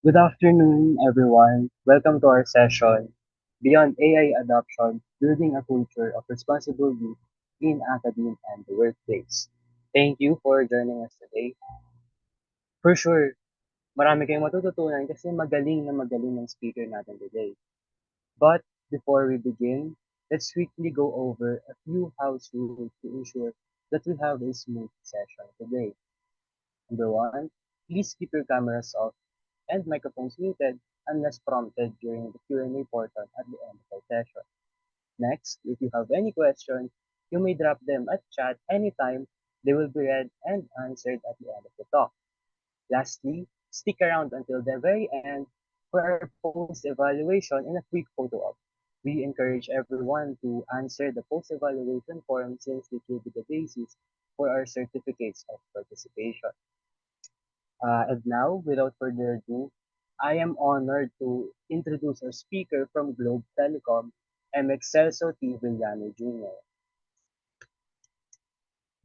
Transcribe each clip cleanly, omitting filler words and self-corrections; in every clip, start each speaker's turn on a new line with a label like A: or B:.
A: Good afternoon, everyone. Welcome to our session, Beyond AI Adoption, Building a Culture of Responsible Use in Academia and the Workplace. Thank you for joining us today. For sure, marami kayong matututunan kasi magaling na magaling ng speaker natin today. But before we begin, let's quickly go over a few house rules to ensure that we have a smooth session today. Number one, please keep your cameras off and microphones muted unless prompted during the Q&A portion at the end of our session. Next, if you have any questions, you may drop them at chat anytime. They will be read and answered at the end of the talk. Lastly, stick around until the very end for our post-evaluation and a quick photo op. We encourage everyone to answer the post-evaluation form since it will be the basis for our certificates of participation. And now, without further ado, I am honored to introduce our speaker from Globe Telecom, MX Celso T. Villano Jr.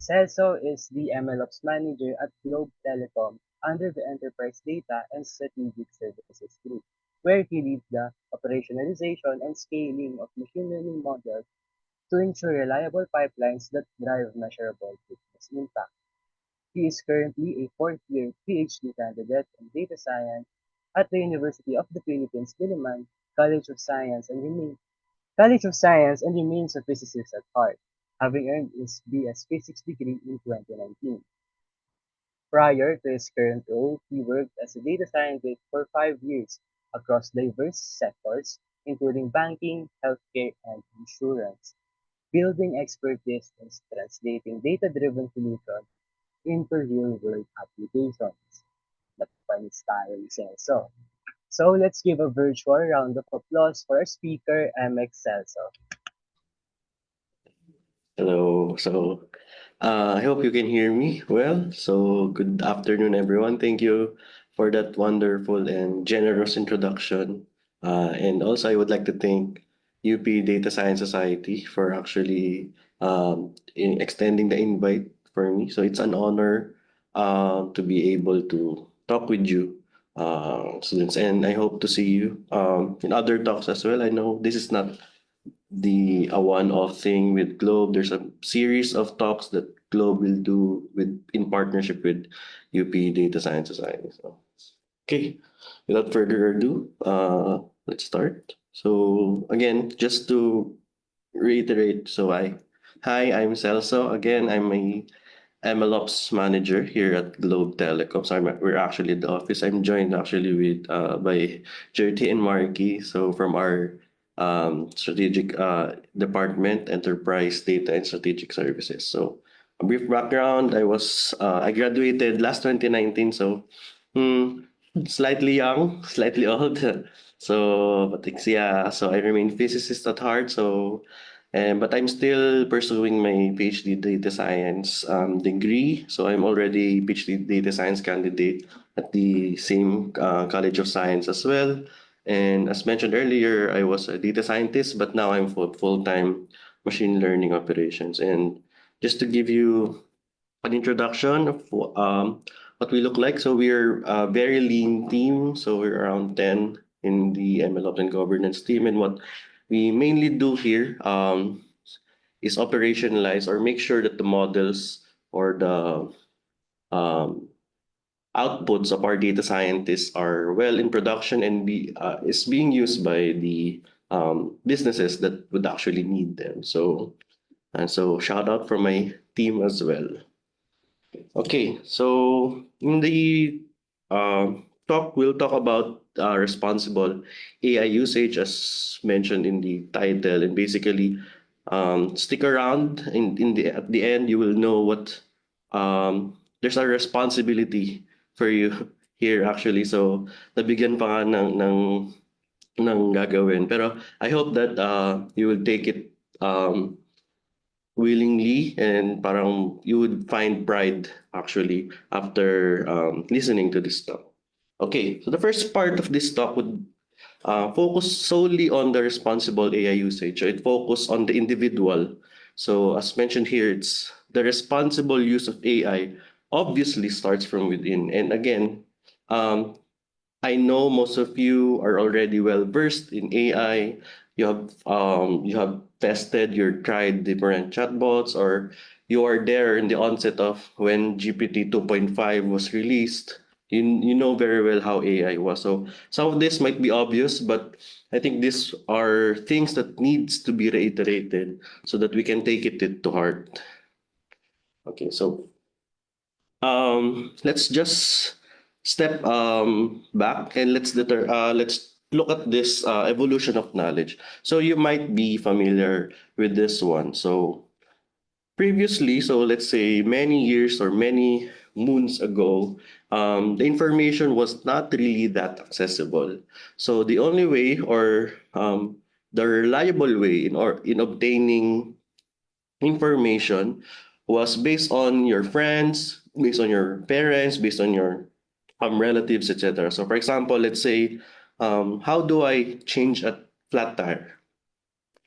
A: Celso is the MLOps manager at Globe Telecom under the Enterprise Data and Strategic Services Group, where he leads the operationalization and scaling of machine learning models to ensure reliable pipelines that drive measurable business impact. He is currently a fourth-year PhD candidate in data science at the University of the Philippines Diliman College of Science and remains a physicist at heart, having earned his BS Physics degree in 2019. Prior to his current role, he worked as a data scientist for 5 years across diverse sectors, including banking, healthcare, and insurance, building expertise in translating data-driven solutions into real-world applications. The fun style says so. So let's give a virtual round of applause for our speaker, MX Celso.
B: Hello. I hope you can hear me well. So, good afternoon, everyone. Thank you for that wonderful and generous introduction. And also, I would like to thank UP Data Science Society for actually in extending the invite for me. So, it's an honor to be able to talk with you, students, and I hope to see you in other talks as well. I know this is not the a one-off thing with Globe. There's a series of talks that Globe will do with in partnership with UP Data Science Society. So, okay, without further ado, let's start. So again, just to reiterate, hi, I'm Celso. Again, I'm a MLOps manager here at Globe Telecom. So we're actually in the office. I'm joined actually with by Jerty and Marky. So from our strategic department, enterprise data and strategic services. So a brief background: I graduated last 2019. So hmm, slightly young, slightly old. So but it's, yeah. So I remain physicist at heart. But I'm still pursuing my PhD data science degree. So I'm already PhD data science candidate at the same College of Science as well. And as mentioned earlier, I was a data scientist, but now I'm full-time machine learning operations. And just to give you an introduction of what we look like. So we're a very lean team. So we're around 10 in the MLOps and governance team. And what we mainly do here is operationalize or make sure that the models or the um, outputs of our data scientists are well in production and is being used by the businesses that would actually need them. So shout out for my team as well. Okay, so in the talk, we'll talk about responsible AI usage as mentioned in the title, and basically stick around. In the at the end, you will know what there's a responsibility for you here actually. So nabigyan pa nga ng gagawin. Pero I hope that you will take it willingly, and parang you would find pride actually after listening to this talk. Okay, so the first part of this talk would focus solely on the responsible AI usage. So it focus on the individual. So as mentioned here, it's the responsible use of AI obviously starts from within. And again, um, I know most of you are already well versed in AI. You have tested, you tried different chatbots, or you are there in the onset of when GPT 2.5 was released. You know very well how AI was. So some of this might be obvious, but I think these are things that needs to be reiterated so that we can take it to heart. Okay, so let's just step back and let's look at this evolution of knowledge. So you might be familiar with this one. So previously, so let's say many years or many moons ago, the information was not really that accessible. So the only way or the reliable way in obtaining information was based on your friends, based on your parents, based on your relatives, etc. So, for example, let's say, how do I change a flat tire?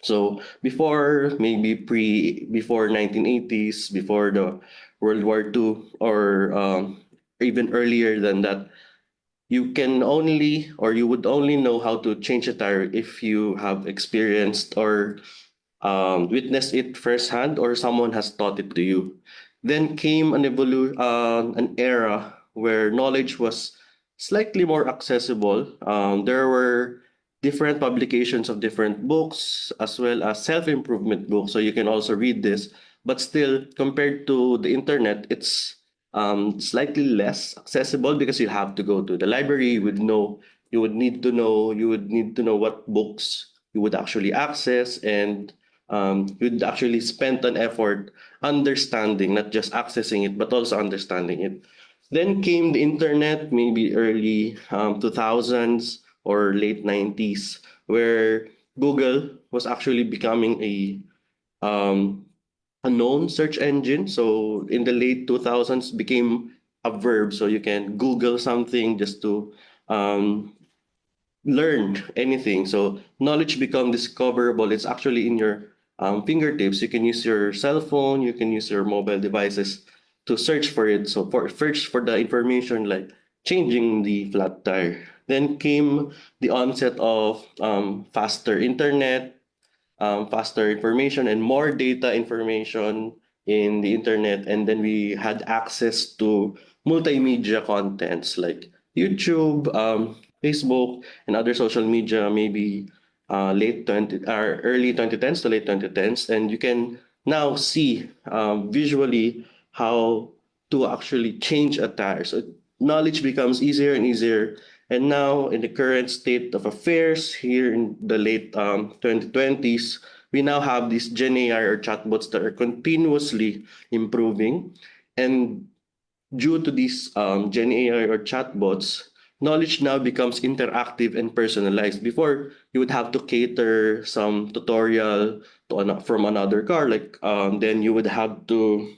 B: So before 1980s, before the World War II, or even earlier than that, you can only or you would only know how to change a tire if you have experienced or witnessed it firsthand or someone has taught it to you. Then came an era where knowledge was slightly more accessible. There were different publications of different books as well as self-improvement books, so you can also read this. But still, compared to the internet, it's slightly less accessible because you have to go to the library. You would need to know what books you would actually access, and you'd actually spend an effort understanding, not just accessing it, but also understanding it. Then came the internet, maybe early 2000s or late 90s, where Google was actually becoming um, a known search engine. So in the late 2000s, became a verb. So you can Google something just to um, learn anything. So knowledge become discoverable. It's actually in your fingertips. You can use your cell phone. You can use your mobile devices to search for it. So for search for the information like changing the flat tire. Then came the onset of faster internet, faster information and more data information in the internet. And then we had access to multimedia contents like YouTube, Facebook, and other social media, maybe early 2010s to late 2010s. And you can now see visually how to actually change a tire. So knowledge becomes easier and easier. And now, in the current state of affairs here in the late 2020s, we now have these Gen AI or chatbots that are continuously improving. And due to these Gen AI or chatbots, knowledge now becomes interactive and personalized. Before, you would have to cater some tutorial from another car, like then you would have to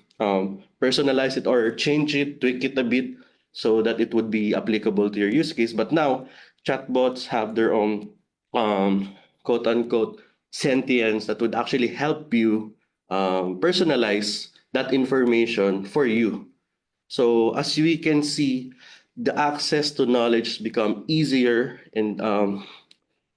B: personalize it or change it, tweak it a bit so that it would be applicable to your use case. But now, chatbots have their own quote unquote sentience that would actually help you personalize that information for you. So as we can see, the access to knowledge become easier and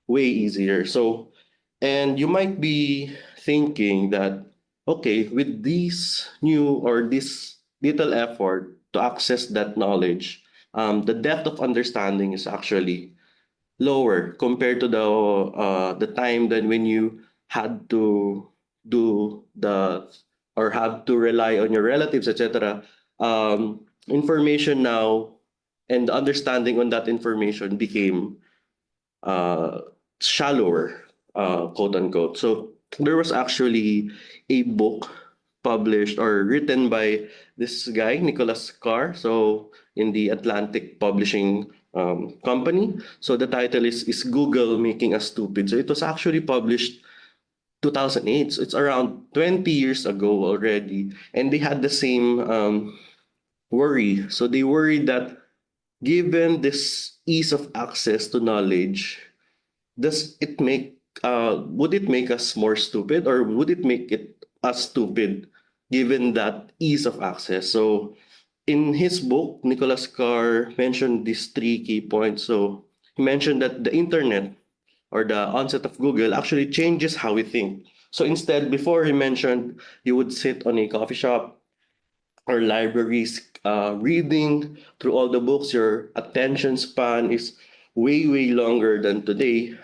B: way easier. So, and you might be thinking that, okay, with this new or this little effort to access that knowledge, the depth of understanding is actually lower compared to the time that when you had to do the or have to rely on your relatives, etc. Information now and the understanding on that information became uh, shallower, quote unquote. So there was actually a book published or written by this guy, Nicholas Carr. So in the Atlantic Publishing Company. So the title is Google Making Us Stupid. So it was actually published 2008. So it's around 20 years ago already. And they had the same worry. So they worried that given this ease of access to knowledge, does it make would it make us more stupid or would it make it us stupid given that ease of access? So in his book, Nicholas Carr mentioned these three key points. So he mentioned that the internet or the onset of Google actually changes how we think. So instead, before he mentioned you would sit on a coffee shop or libraries, reading through all the books, your attention span is way, way longer than today.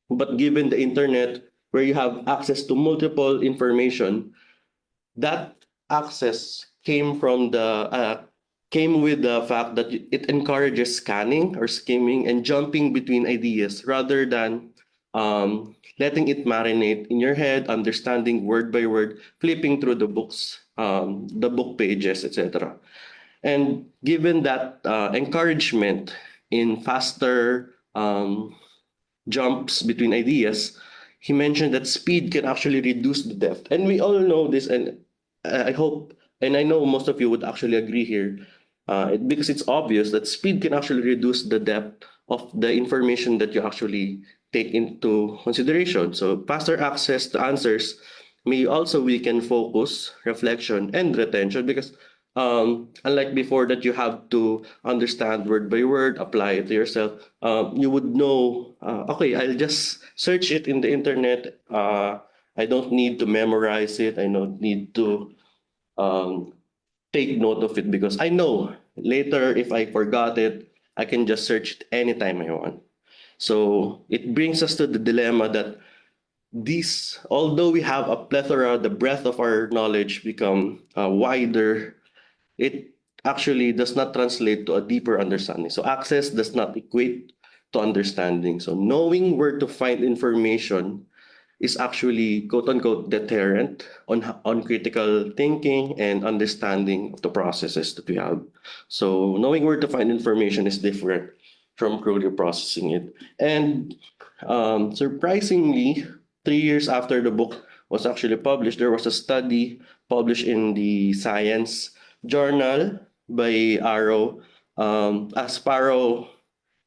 B: But given the internet, where you have access to multiple information, that access came with the fact that it encourages scanning or skimming and jumping between ideas rather than letting it marinate in your head, understanding word by word, flipping through the books, the book pages, etc. And given that encouragement in faster jumps between ideas, he mentioned that speed can actually reduce the depth. And we all know this, and I hope, and I know most of you would actually agree here, because it's obvious that speed can actually reduce the depth of the information that you actually take into consideration. So faster access to answers may also weaken focus, reflection, and retention because unlike before that you have to understand word by word, apply it to yourself, you would know, okay, I'll just search it in the internet. I don't need to memorize it. I don't need to um, take note of it because I know later if I forgot it, I can just search it anytime I want. So it brings us to the dilemma that these, although we have a plethora, the breadth of our knowledge become wider, it actually does not translate to a deeper understanding. So access does not equate to understanding. So knowing where to find information is actually quote unquote deterrent on critical thinking and understanding of the processes that we have. So knowing where to find information is different from truly processing it. And surprisingly, 3 years after the book was actually published, there was a study published in the Science Journal by Asparow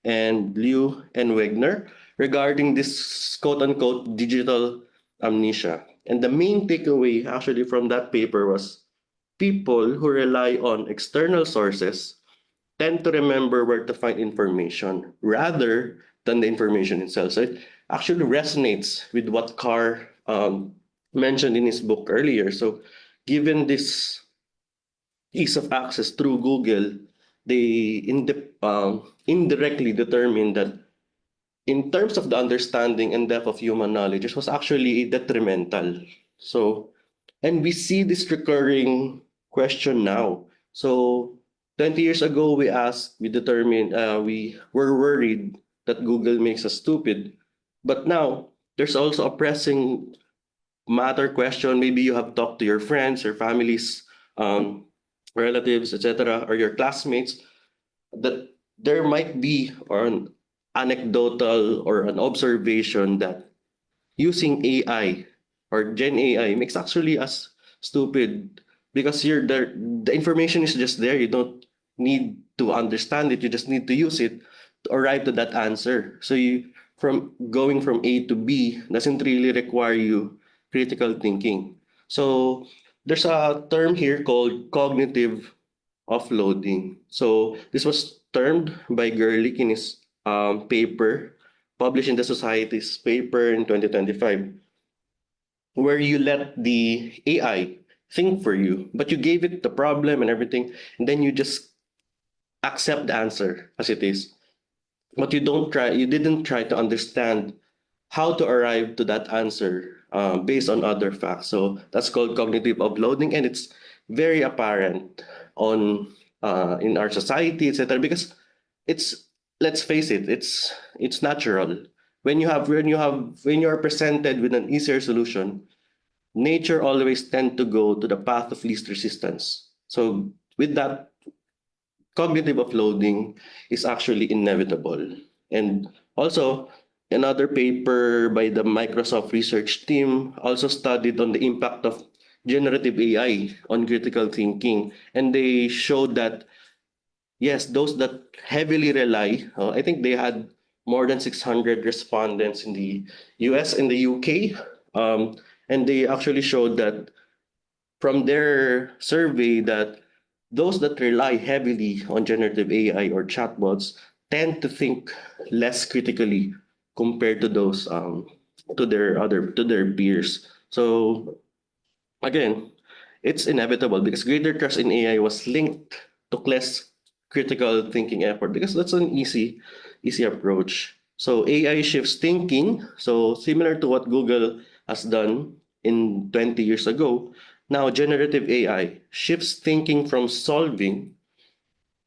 B: and Liu and Wegner regarding this quote unquote digital amnesia. And the main takeaway actually from that paper was people who rely on external sources tend to remember where to find information rather than the information itself. So it actually resonates with what Carr mentioned in his book earlier. So given this ease of access through Google, they indirectly determine that in terms of the understanding and depth of human knowledge, it was actually detrimental. So, and we see this recurring question now. So, 20 years ago, we determined, we were worried that Google makes us stupid. But now, there's also a pressing matter question. Maybe you have talked to your friends, your families, relatives, etc., or your classmates that there might be or an anecdotal or an observation that using AI or Gen AI makes actually us stupid because you're there, the information is just there. You don't need to understand it. You just need to use it to arrive to that answer. So you from going from A to B doesn't really require you critical thinking. So there's a term here called cognitive offloading. So this was termed by Gerlich in his paper, published in the Society's paper in 2025, where you let the AI think for you, but you gave it the problem and everything, and then you just accept the answer as it is. But you didn't try to understand how to arrive to that answer based on other facts. So that's called cognitive uploading, and it's very apparent on in our society, etc. Because it's let's face it, it's natural. When you are presented with an easier solution, nature always tend to go to the path of least resistance. So with that, cognitive uploading is actually inevitable. And also, another paper by the Microsoft research team also studied on the impact of generative AI on critical thinking. And they showed that, yes, those that heavily rely, I think they had more than 600 respondents in the US and the UK. And they actually showed that from their survey that those that rely heavily on generative AI or chatbots tend to think less critically compared to those to their peers. So again, it's inevitable because greater trust in AI was linked to less critical thinking effort because that's an easy approach. So AI shifts thinking. So similar to what Google has done in 20 years ago, now generative AI shifts thinking from solving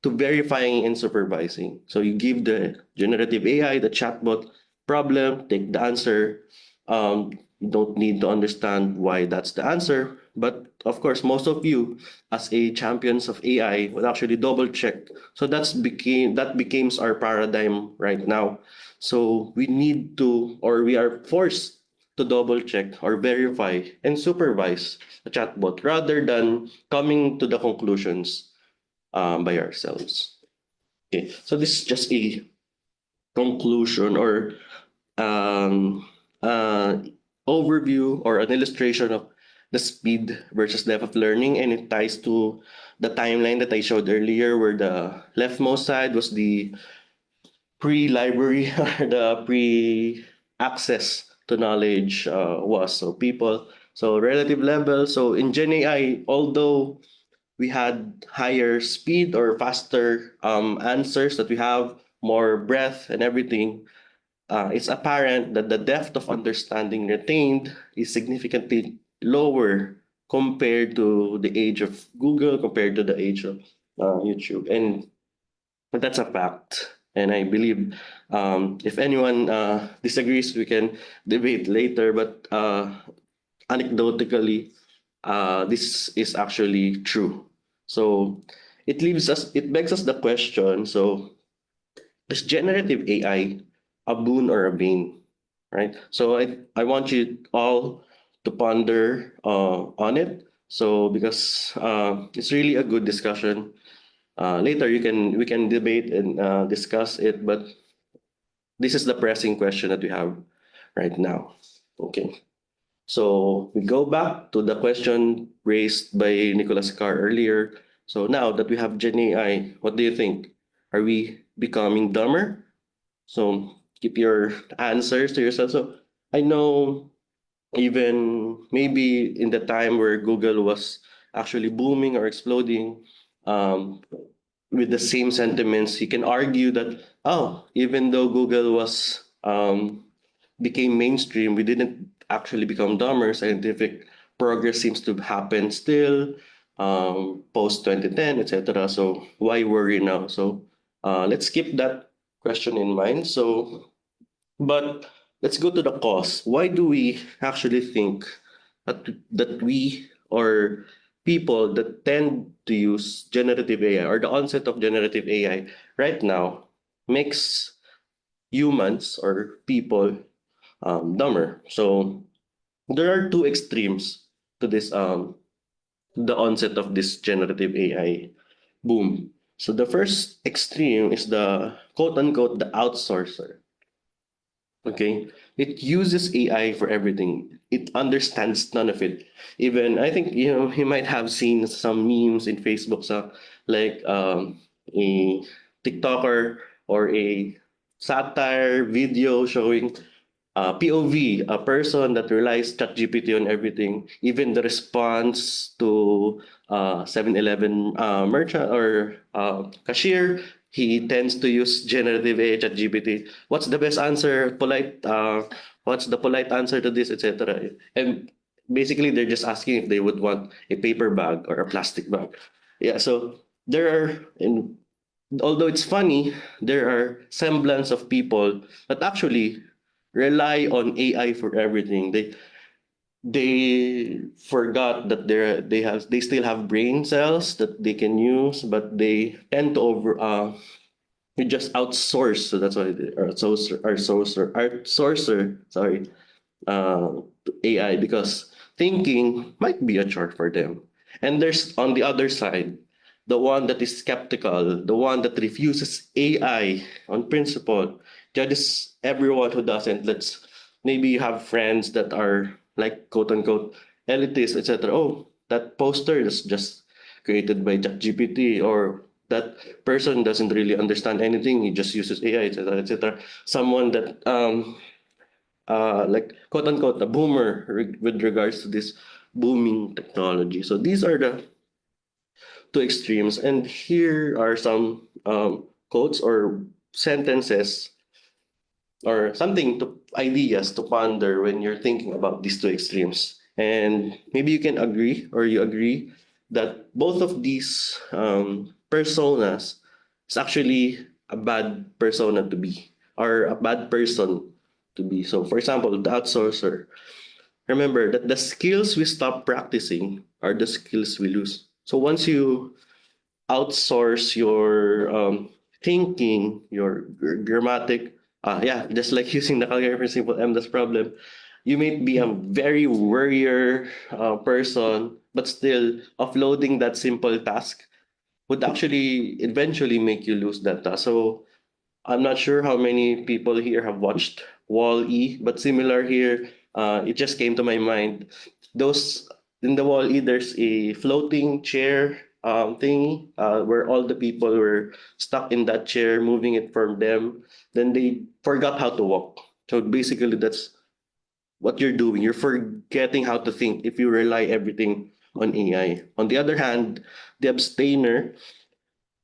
B: to verifying and supervising. So you give the generative AI, the chatbot problem, take the answer. You don't need to understand why that's the answer. But of course, most of you, as a champions of AI, would actually double check. So that becomes our paradigm right now. So we need to, or we are forced to double check or verify and supervise the chatbot rather than coming to the conclusions by ourselves. Okay, so this is just a conclusion or um, uh, overview or an illustration of the speed versus depth of learning, and it ties to the timeline that I showed earlier, where the leftmost side was the pre-library or the pre-access to knowledge was so people. So relative level. So in Gen AI, although we had higher speed or faster answers that we have more breadth and everything, it's apparent that the depth of understanding retained is significantly lower compared to the age of Google, compared to the age of YouTube. And that's a fact. And I believe if anyone disagrees, we can debate later. But anecdotally, this is actually true. So it begs us the question. So is generative AI a boon or a bane, right? So I want you all to ponder on it. So because it's really a good discussion. Later we can debate and discuss it, but this is the pressing question that we have right now. Okay. So we go back to the question raised by Nicholas Carr earlier. So now that we have Gen AI, what do you think? Are we becoming dumber? So keep your answers to yourself. So I know even maybe in the time where Google was actually booming or exploding, um, with the same sentiments, you can argue that, oh, even though Google was became mainstream, we didn't actually become dumber. Scientific progress seems to happen still, post 2010, etc. So why worry now? So let's keep that question in mind. So, but let's go to the cause. Why do we actually think that we or people that tend to use generative AI or the onset of generative AI right now makes humans or people dumber? So there are two extremes to this the onset of this generative AI boom. So the first extreme is the quote unquote the outsourcer. Okay, it uses AI for everything. It understands none of it. Even I think you might have seen some memes in Facebook, so like a TikToker or a satire video showing POV, a person that relies ChatGPT on everything, even the response to 7-Eleven merchant or cashier, he tends to use generative AI ChatGPT. What's the best answer? What's the polite answer to this, etc. And basically, they're just asking if they would want a paper bag or a plastic bag. Yeah, so there are, and although it's funny, there are semblance of people that actually rely on AI for everything. They forgot that they still have brain cells that they can use, but they tend to we just outsource. So that's why they are outsourcer, sorry, to AI because thinking might be a chore for them. And there's on the other side, the one that is skeptical, the one that refuses AI on principle, judges everyone who doesn't. Let's maybe you have friends that are like quote unquote elitist, etc. Oh, that poster is just created by ChatGPT, or that person doesn't really understand anything, he just uses AI, etc., etc. Someone that like quote unquote a boomer with regards to this booming technology. So these are the two extremes, and here are some quotes or sentences or something to ideas to ponder when you're thinking about these two extremes. And maybe you can agree or you agree that both of these personas is actually a bad persona to be or a bad person to be. So, for example, the outsourcer. Remember that the skills we stop practicing are the skills we lose. So once you outsource your thinking, your grammatic. Yeah, just like using the calculator simple M, that's problem. You may be a very warrior person, but still offloading that simple task would actually eventually make you lose that task. So I'm not sure how many people here have watched Wall-E, but similar here, it just came to my mind. Those in the Wall-E, there's a floating chair thingy where all the people were stuck in that chair, moving it from them. Then they forgot how to walk. So basically, that's what you're doing. You're forgetting how to think if you rely everything on AI. On the other hand, the abstainer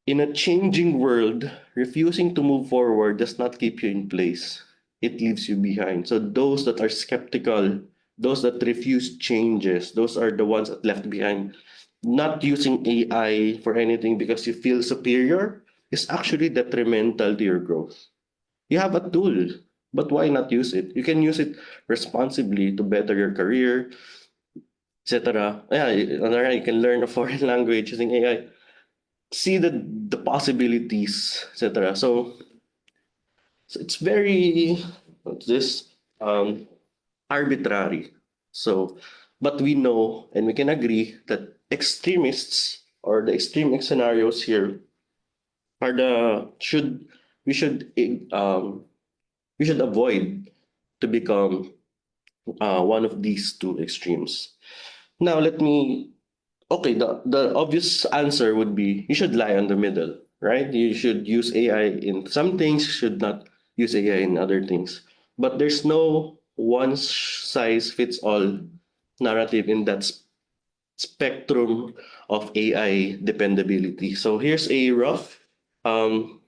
B: in a changing world, refusing to move forward does not keep you in place. It leaves you behind. So those that are skeptical, those that refuse changes, those are the ones that left behind. Not using AI for anything because you feel superior is actually detrimental to your growth. You have a tool, but why not use it? You can use it responsibly to better your career, etc. Yeah, you can learn a foreign language using AI, see the possibilities, etc. So it's very what's this arbitrary. So, but we know and we can agree that extremists or the extreme scenarios here are the should we should we should avoid to become one of these two extremes. Now let me okay, the obvious answer would be you should lie on the middle, right? You should use AI in some things, you should not use AI in other things. But there's no one size fits all narrative in that spectrum of AI dependability. So here's a rough um,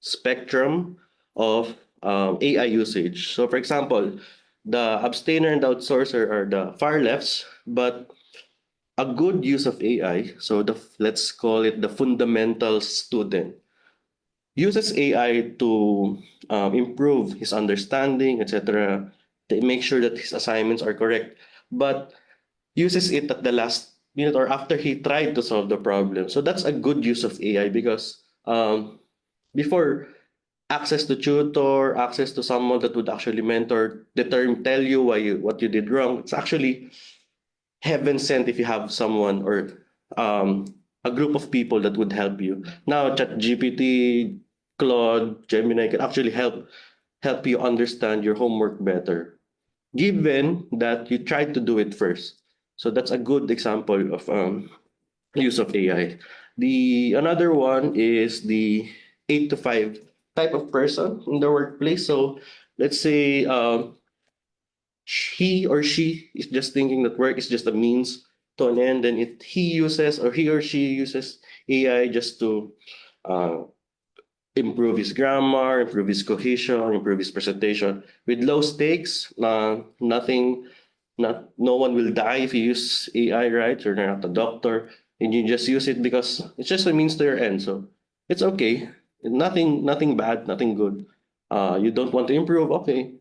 B: spectrum of AI usage. So for example, the abstainer and the outsourcer are the far lefts, but a good use of AI, so let's call it the fundamental student, uses AI to improve his understanding, etc., to make sure that his assignments are correct, but uses it at the last minute or after he tried to solve the problem. So that's a good use of AI because before access to tutor, access to someone that would actually mentor, tell you what you did wrong. It's actually heaven sent if you have someone or um, a group of people that would help you. Now, ChatGPT, Claude, Gemini can actually help you understand your homework better, given that you tried to do it first. So that's a good example of use of AI. The another one is the 8 to 5 type of person in the workplace. So let's say he or she is just thinking that work is just a means to an end, and if he or she uses AI just to uh, improve his grammar, improve his cohesion, improve his presentation with low stakes, nothing, no one will die if you use AI, right? You're not a doctor, and you just use it because it's just a means to your end. So it's okay. Nothing bad, nothing good. You don't want to improve, okay.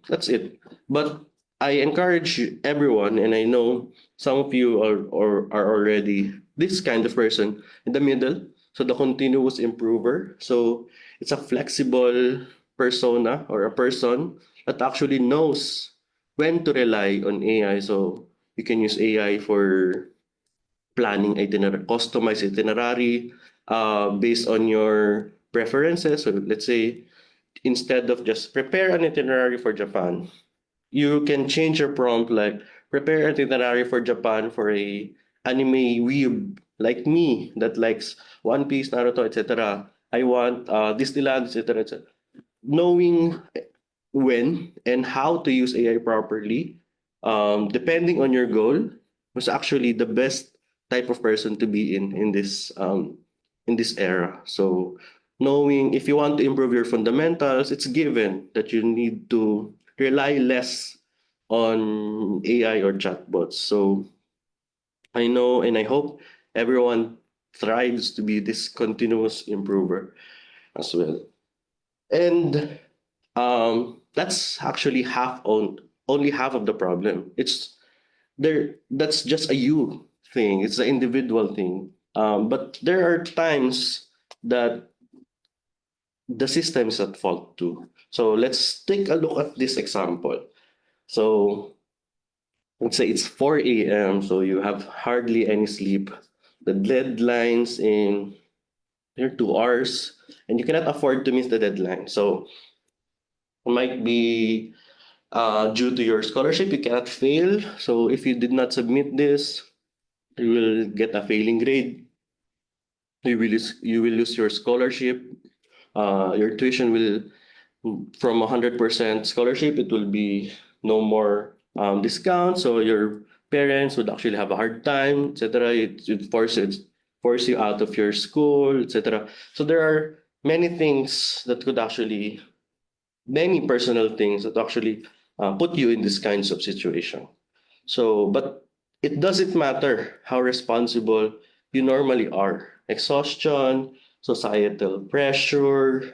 B: That's it. But I encourage everyone, and I know some of you are already this kind of person in the middle. So the continuous improver. So it's a flexible persona or a person that actually knows when to rely on AI. So you can use AI for planning itinerary, customized itinerary based on your preferences. So let's say instead of just prepare an itinerary for Japan, you can change your prompt like prepare itinerary for Japan for a anime weeb like me that likes One Piece, Naruto, etc. I want Disneyland, etc. etc. Knowing when and how to use AI properly, depending on your goal, was actually the best type of person to be in this era. So knowing if you want to improve your fundamentals, it's given that you need to rely less on AI or chatbots. So I know and I hope everyone thrives to be this continuous improver as well. And that's actually only half of the problem. It's there that's just a you thing. It's an individual thing. But there are times that the system is at fault too. So let's take a look at this example. So let's say it's 4 a.m. So you have hardly any sleep. The deadline's in 2 hours, and you cannot afford to miss the deadline. So it might be due to your scholarship, you cannot fail. So if you did not submit this, you will get a failing grade. You will lose your scholarship. Your tuition will from 100% scholarship, it will be no more discount. So your parents would actually have a hard time, etc. It force you out of your school, etc. So there are many things that could actually many personal things that actually put you in this kinds of situation. So, but it doesn't matter how responsible you normally are. Exhaustion, societal pressure,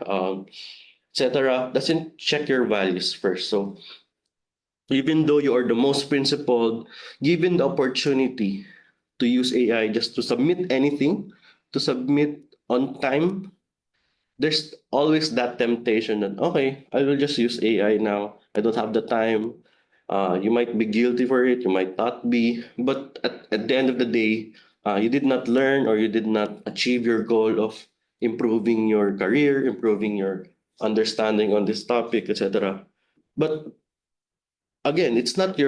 B: etc. doesn't check your values first. So, even though you are the most principled, given the opportunity to use AI just to submit anything, to submit on time, there's always that temptation that okay, I will just use AI now. I don't have the time. You might be guilty for it, you might not be, but at the end of the day, you did not learn or you did not achieve your goal of improving your career, improving your understanding on this topic, etc. But again, it's not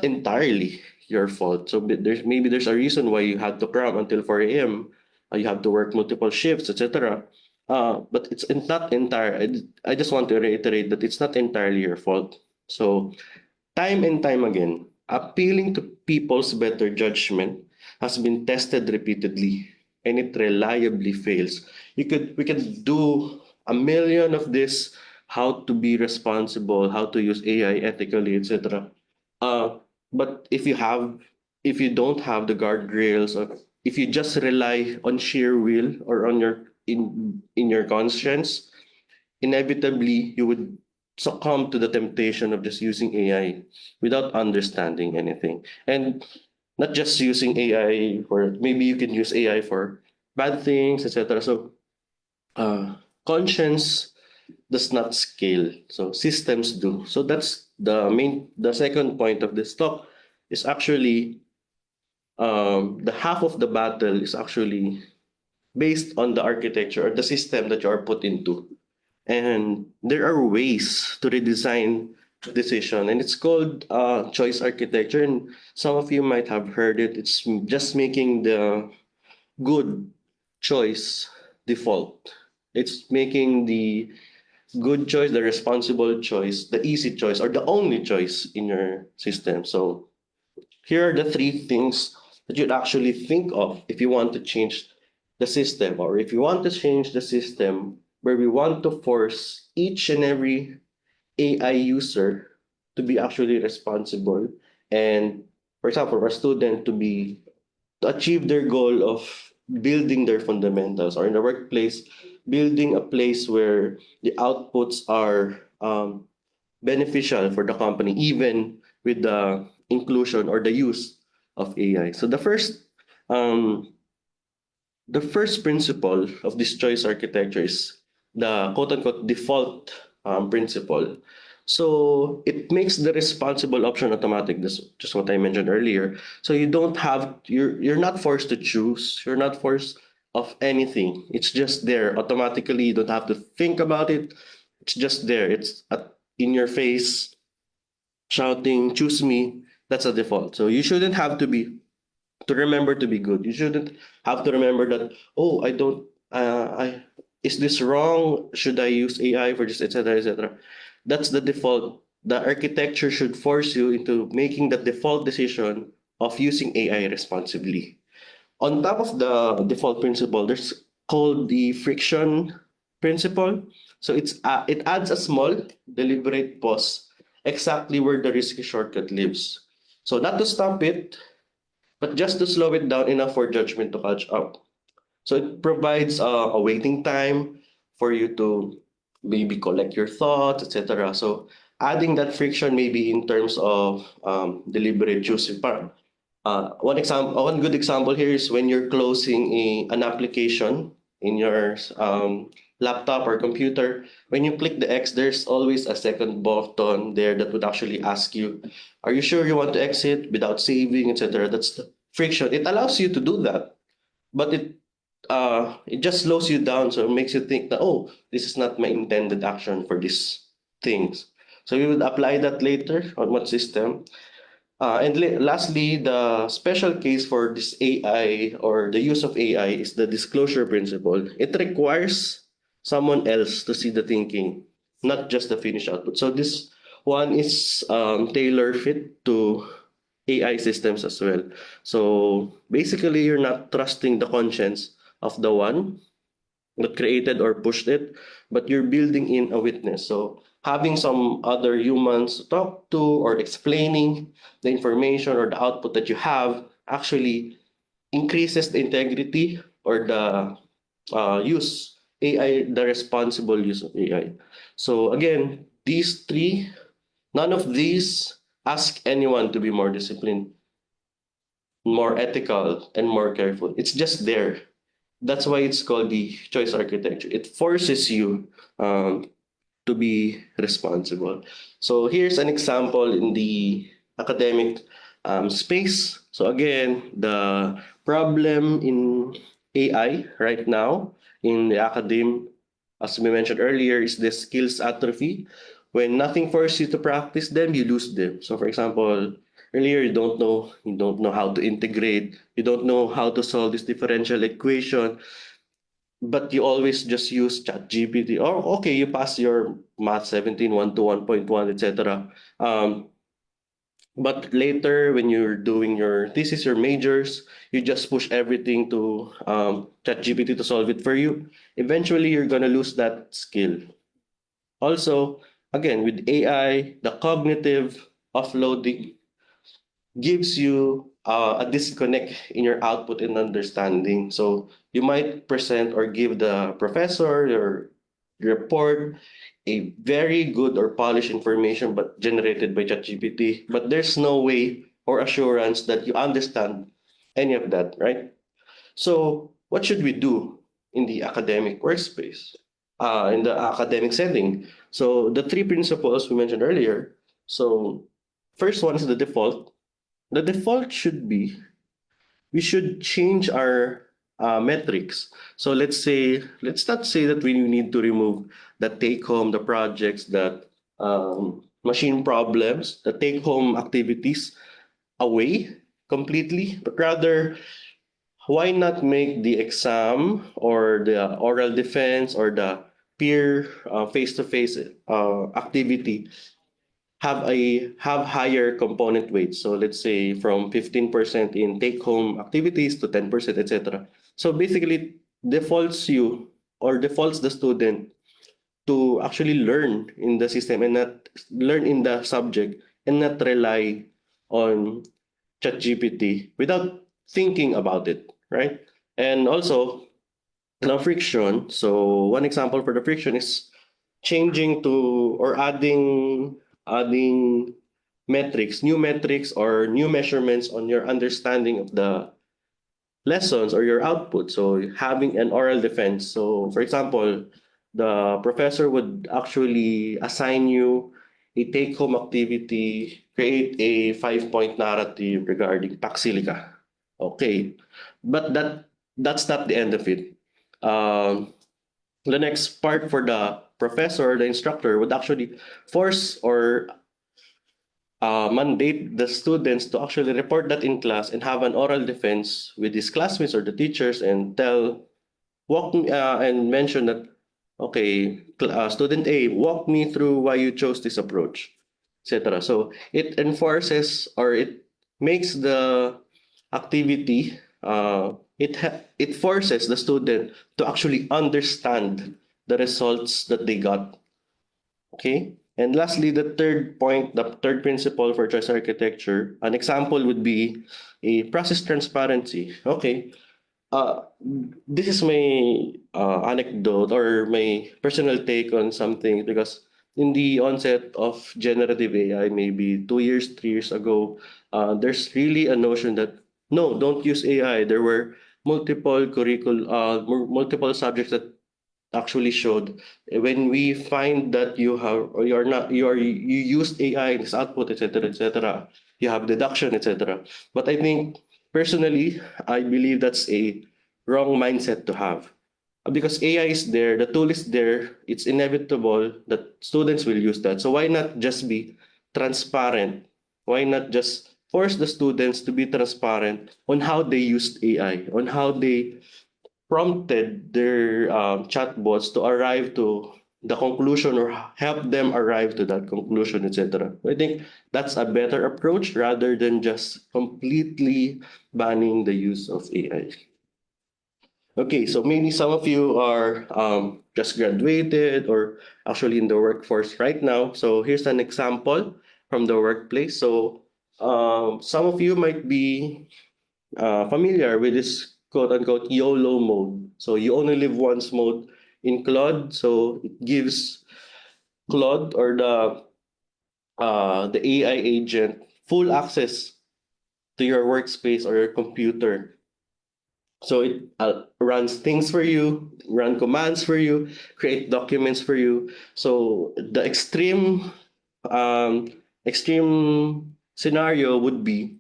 B: entirely your fault. So there's a reason why you had to cram until 4 a.m. You have to work multiple shifts, etc. But it's not entire. I just want to reiterate that it's not entirely your fault. So time and time again, appealing to people's better judgment has been tested repeatedly, and it reliably fails. We could do a million of this, how to be responsible, how to use AI ethically, etc. But if you don't have the guardrails, or if you just rely on sheer will or on in your conscience, inevitably you would succumb to the temptation of just using AI without understanding anything. And not just using AI for maybe you can use AI for bad things, etc. So conscience does not scale. So systems do. So that's the second point of this talk is actually the half of the battle is actually based on the architecture or the system that you are put into. And there are ways to redesign the decision, and it's called choice architecture. And some of you might have heard it. It's just making the good choice default. It's making the good choice, the responsible choice, the easy choice, or the only choice in your system. So here are the three things that you'd actually think of if you want to change the system, or if you want to change the system where we want to force each and every AI user to be actually responsible. And for example, for a student to achieve their goal of building their fundamentals, or in the workplace, building a place where the outputs are beneficial for the company, even with the inclusion or the use of AI. So um, the first principle of this choice architecture is the quote unquote default principle. So it makes the responsible option automatic. That's just what I mentioned earlier. So you don't have you're not forced to choose. You're not forced of anything. It's just there automatically. You don't have to think about it. It's just there. In your face, shouting, "Choose me." That's a default. So you shouldn't have to be to remember to be good. You shouldn't have to remember that, oh, I don't, I is this wrong? Should I use AI for this, etc., etc. That's the default. The architecture should force you into making the default decision of using AI responsibly. On top of the default principle, there's called the friction principle. So it adds a small deliberate pause exactly where the risky shortcut lives. So not to stop it, but just to slow it down enough for judgment to catch up. So it provides a waiting time for you to maybe collect your thoughts, etc. So adding that friction maybe in terms of deliberate choosing. One good example here is when you're closing an application in your laptop or computer. When you click the X, there's always a second button there that would actually ask you, "Are you sure you want to exit without saving, etc." That's the friction. It allows you to do that, but it just slows you down, so it makes you think that, oh, this is not my intended action for these things. So we would apply that later on what system. Lastly, the special case for this AI or the use of AI is the disclosure principle. It requires someone else to see the thinking, not just the finished output. So this one is tailor fit to AI systems as well. So basically, you're not trusting the conscience of the one that created or pushed it, but you're building in a witness. So having some other humans to talk to or explaining the information or the output that you have actually increases the integrity or the the responsible use of AI. So again, these three, none of these ask anyone to be more disciplined, more ethical, and more careful. It's just there. That's why it's called the choice architecture. It forces you to be responsible. So here's an example in the academic space. So again, the problem in AI right now in the academe, as we mentioned earlier, is the skills atrophy. When nothing forces you to practice them, you lose them. So for example, earlier you don't know how to integrate, you don't know how to solve this differential equation, but you always just use ChatGPT. Or okay, you pass your Math 17 1 to 1.1, etc. Um, but later, when you're doing your thesis, your majors, you just push everything to ChatGPT to solve it for you. Eventually, you're gonna lose that skill. Also, again, with AI, the cognitive offloading gives you a disconnect in your output and understanding. So you might present or give the professor your report a very good or polished information but generated by ChatGPT, but there's no way or assurance that you understand any of that, right? So what should we do in the academic workspace, in the academic setting? So the three principles we mentioned earlier. So first one is the default should be we should change our metrics. So let's not say that we need to remove the take home, the projects, that machine problems, the take home activities away completely, but rather why not make the exam or the oral defense or the peer face-to-face activity have higher component weights. So let's say from 15% in take-home activities to 10%, etc. So basically, defaults you or defaults the student to actually learn in the system and not learn in the subject and not rely on ChatGPT without thinking about it, right? And also, now friction. So one example for the friction is changing to or adding metrics, new metrics or new measurements on your understanding of the lessons or your output. So having an oral defense. So for example, the professor would actually assign you a take-home activity, create a 5-point narrative regarding Paxilica. Okay, but that's not the end of it. Um, the next part for the professor, the instructor would actually force or mandate the students to actually report that in class and have an oral defense with his classmates or the teachers and and mention that, okay, student A, walk me through why you chose this approach, etc. So it enforces, or it makes the activity, it forces the student to actually understand the results that they got. Okay. And lastly, the third principle for choice architecture, an example would be a process transparency. Okay. This is my anecdote or my personal take on something, because in the onset of generative AI, maybe 2 years, 3 years ago, there's really a notion that no, don't use AI. There were multiple subjects that actually showed, when we find that you have, or you're not you are you used AI in this output, etc., etc., you have deduction, etc. But I think personally, I believe that's a wrong mindset to have, because AI is there, the tool is there, it's inevitable that students will use that. So why not just be transparent? Why not just force the students to be transparent on how they used AI, on how they prompted their chatbots to arrive to the conclusion, or help them arrive to that conclusion, etc. I think that's a better approach rather than just completely banning the use of AI. Okay, so maybe some of you are just graduated or actually in the workforce right now. So here's an example from the workplace. So some of you might be familiar with this quote unquote YOLO mode. So you only live once mode in Claude. So it gives Claude, or the AI agent, full access to your workspace or your computer. So it runs things for you, run commands for you, create documents for you. So the um, extreme scenario would be,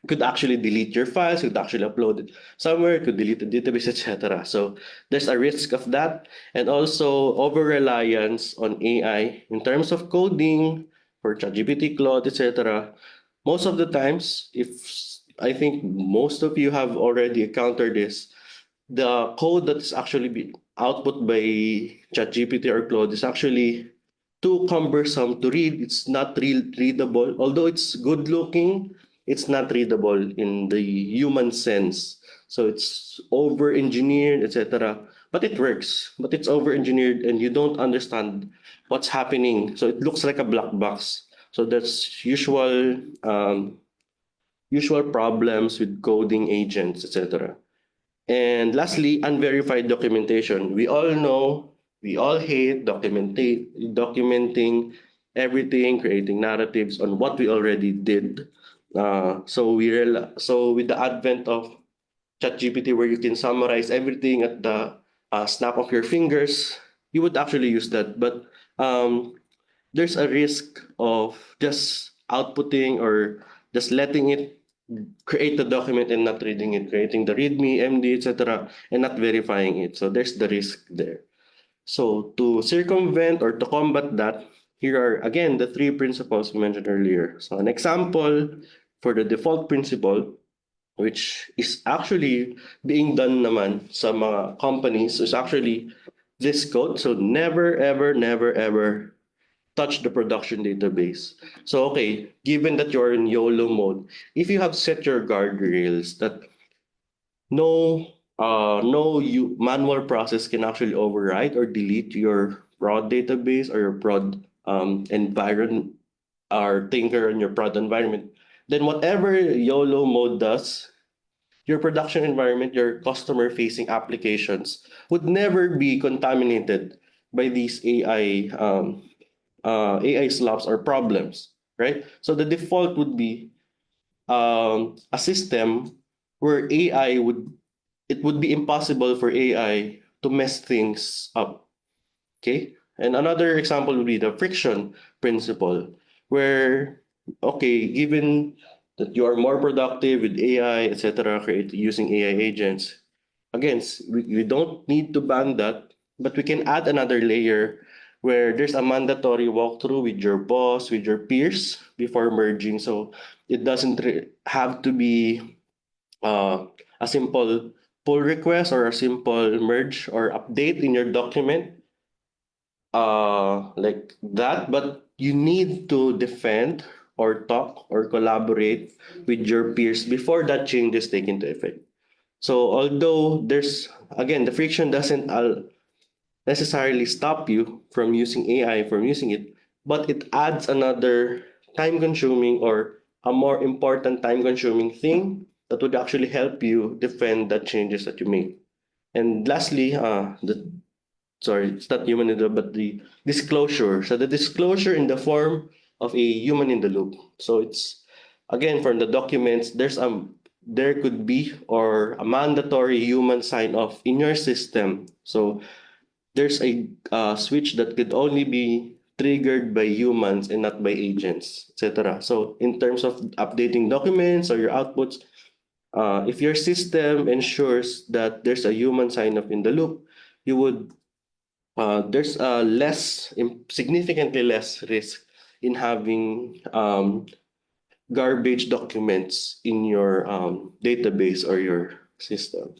B: could actually delete your files, could actually upload it somewhere, could delete the database, etc. So there's a risk of that, and also over reliance on AI in terms of coding for ChatGPT, Claude, etc. Most of the times, if I think most of you have already encountered this, the code that is actually being output by ChatGPT or Claude is actually too cumbersome to read. It's not readable. Although it's good looking, it's not readable in the human sense. So it's over engineered, etc. But it works. But it's over engineered and you don't understand what's happening. So it looks like a black box. So that's usual problems with coding agents, etc. And lastly, unverified documentation. We all know, we all hate documenting everything, creating narratives on what we already did. So with the advent of ChatGPT, where you can summarize everything at the snap of your fingers, you would actually use that. But um, there's a risk of just outputting or just letting it create the document and not reading it, creating the README, MD, etc., and not verifying it. So there's the risk there. So to circumvent or to combat that, here are again the three principles we mentioned earlier. So an example for the default principle, which is actually being done naman sa mga companies, is actually this code. So never, ever, never, ever touch the production database. So, okay, given that you're in YOLO mode, if you have set your guardrails that no manual process can actually override or delete your prod database or your prod environment, or tinker in your prod environment, then whatever YOLO mode does, your production environment, your customer facing applications would never be contaminated by these AI slops or problems, right? So the default would be a system where it would be impossible for AI to mess things up. Okay. And another example would be the friction principle, where, okay, given that you are more productive with AI, etc., create using AI agents, again, we don't need to ban that, but we can add another layer where there's a mandatory walkthrough with your boss, with your peers before merging. So it doesn't have to be a simple pull request or a simple merge or update in your document like that, but you need to defend or talk or collaborate with your peers before that change is taken into effect. So although there's again the friction doesn't necessarily stop you from using AI, from using it, but it adds another time consuming or a more important time consuming thing that would actually help you defend the changes that you make. And lastly, it's not human in the loop, but the disclosure. So the disclosure in the form of a human in the loop. So it's again from the documents, there could be or a mandatory human sign off in your system. So there's a switch that could only be triggered by humans and not by agents, etc. So in terms of updating documents or your outputs, if your system ensures that there's a human sign off in the loop, you would there's significantly less risk in having garbage documents in your database or your system.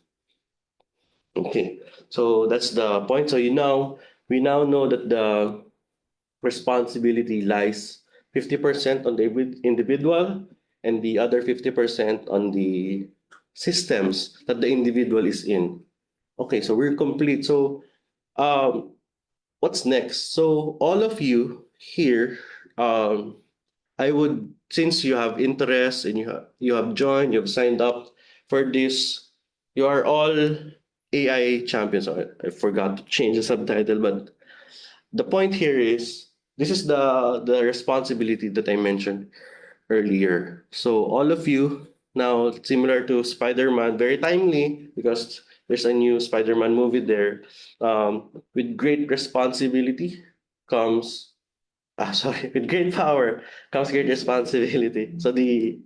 B: Okay, so that's the point. So we now know that the responsibility lies 50% on the individual and the other 50% on the systems that the individual is in. Okay, so we're complete. So um, what's next? So all of you here, I would since you have interest and you have joined, you have signed up for this, you are all AI champions. I forgot to change the subtitle, but the point here is this is the responsibility that I mentioned earlier. So all of you now similar to Spider-Man, very timely because there's a new Spider-Man movie there. With great responsibility comes sorry, with great power comes great responsibility. So the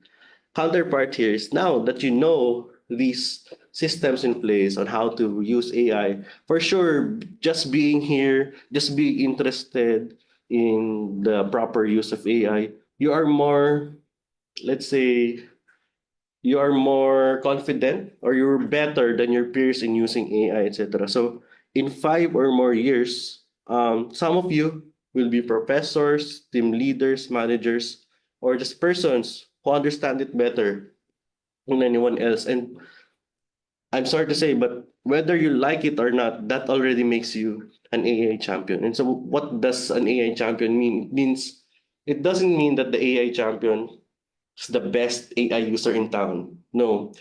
B: counterpart here is now that you know these systems in place on how to use AI, for sure, just being here, just being interested in the proper use of AI, you are more, let's say, you are more confident or you're better than your peers in using AI, etc. So in 5 or more years, some of you will be professors, team leaders, managers, or just persons who understand it better than anyone else. And I'm sorry to say, but whether you like it or not, that already makes you an AI champion. And so, what does an AI champion mean? It means it doesn't mean that the AI champion is the best AI user in town. No,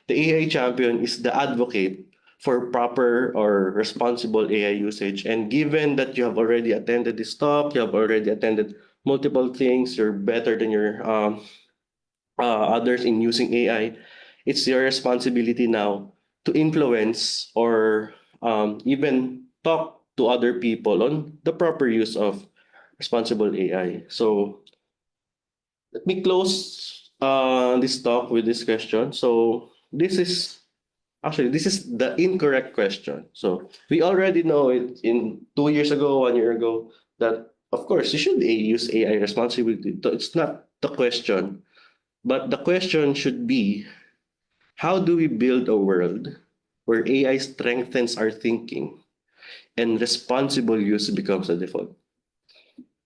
B: the AI champion is the advocate for proper or responsible AI usage. And given that you have already attended this talk, you have already attended multiple things, you're better than your others in using AI, it's your responsibility now to influence or even talk to other people on the proper use of responsible AI. So let me close this talk with this question. So this is the incorrect question. So we already know it in 2 years ago, 1 year ago, that of course you should use AI responsibly. So it's not the question, but the question should be how do we build a world where AI strengthens our thinking and responsible use becomes the default?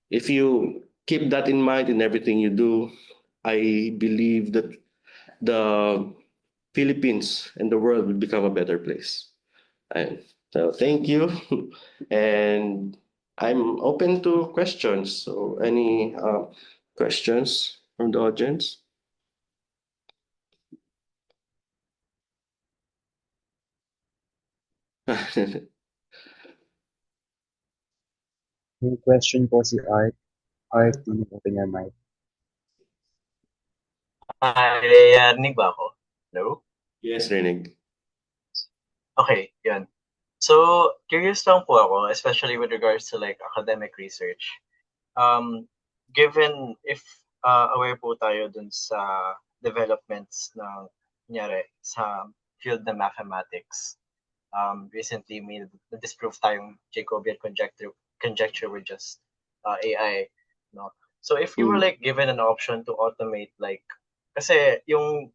B: If you keep that in mind in everything you do, I believe that the Philippines and the world will become a better place. And so thank you. And I'm open to questions. So any questions from the audience?
A: May question po si Art. Art, can you open your mic?
C: Narinig ba ako? Hello?
B: Yes, Renig.
C: Okay, yun. So, curious lang po ako, especially with regards to like academic research. Um, given if aware po tayo dun sa developments ng kunyari sa field na mathematics. Recently may disprove tayong Jacobian conjecture with just AI, no? So if you were like given an option to automate like, kasi yung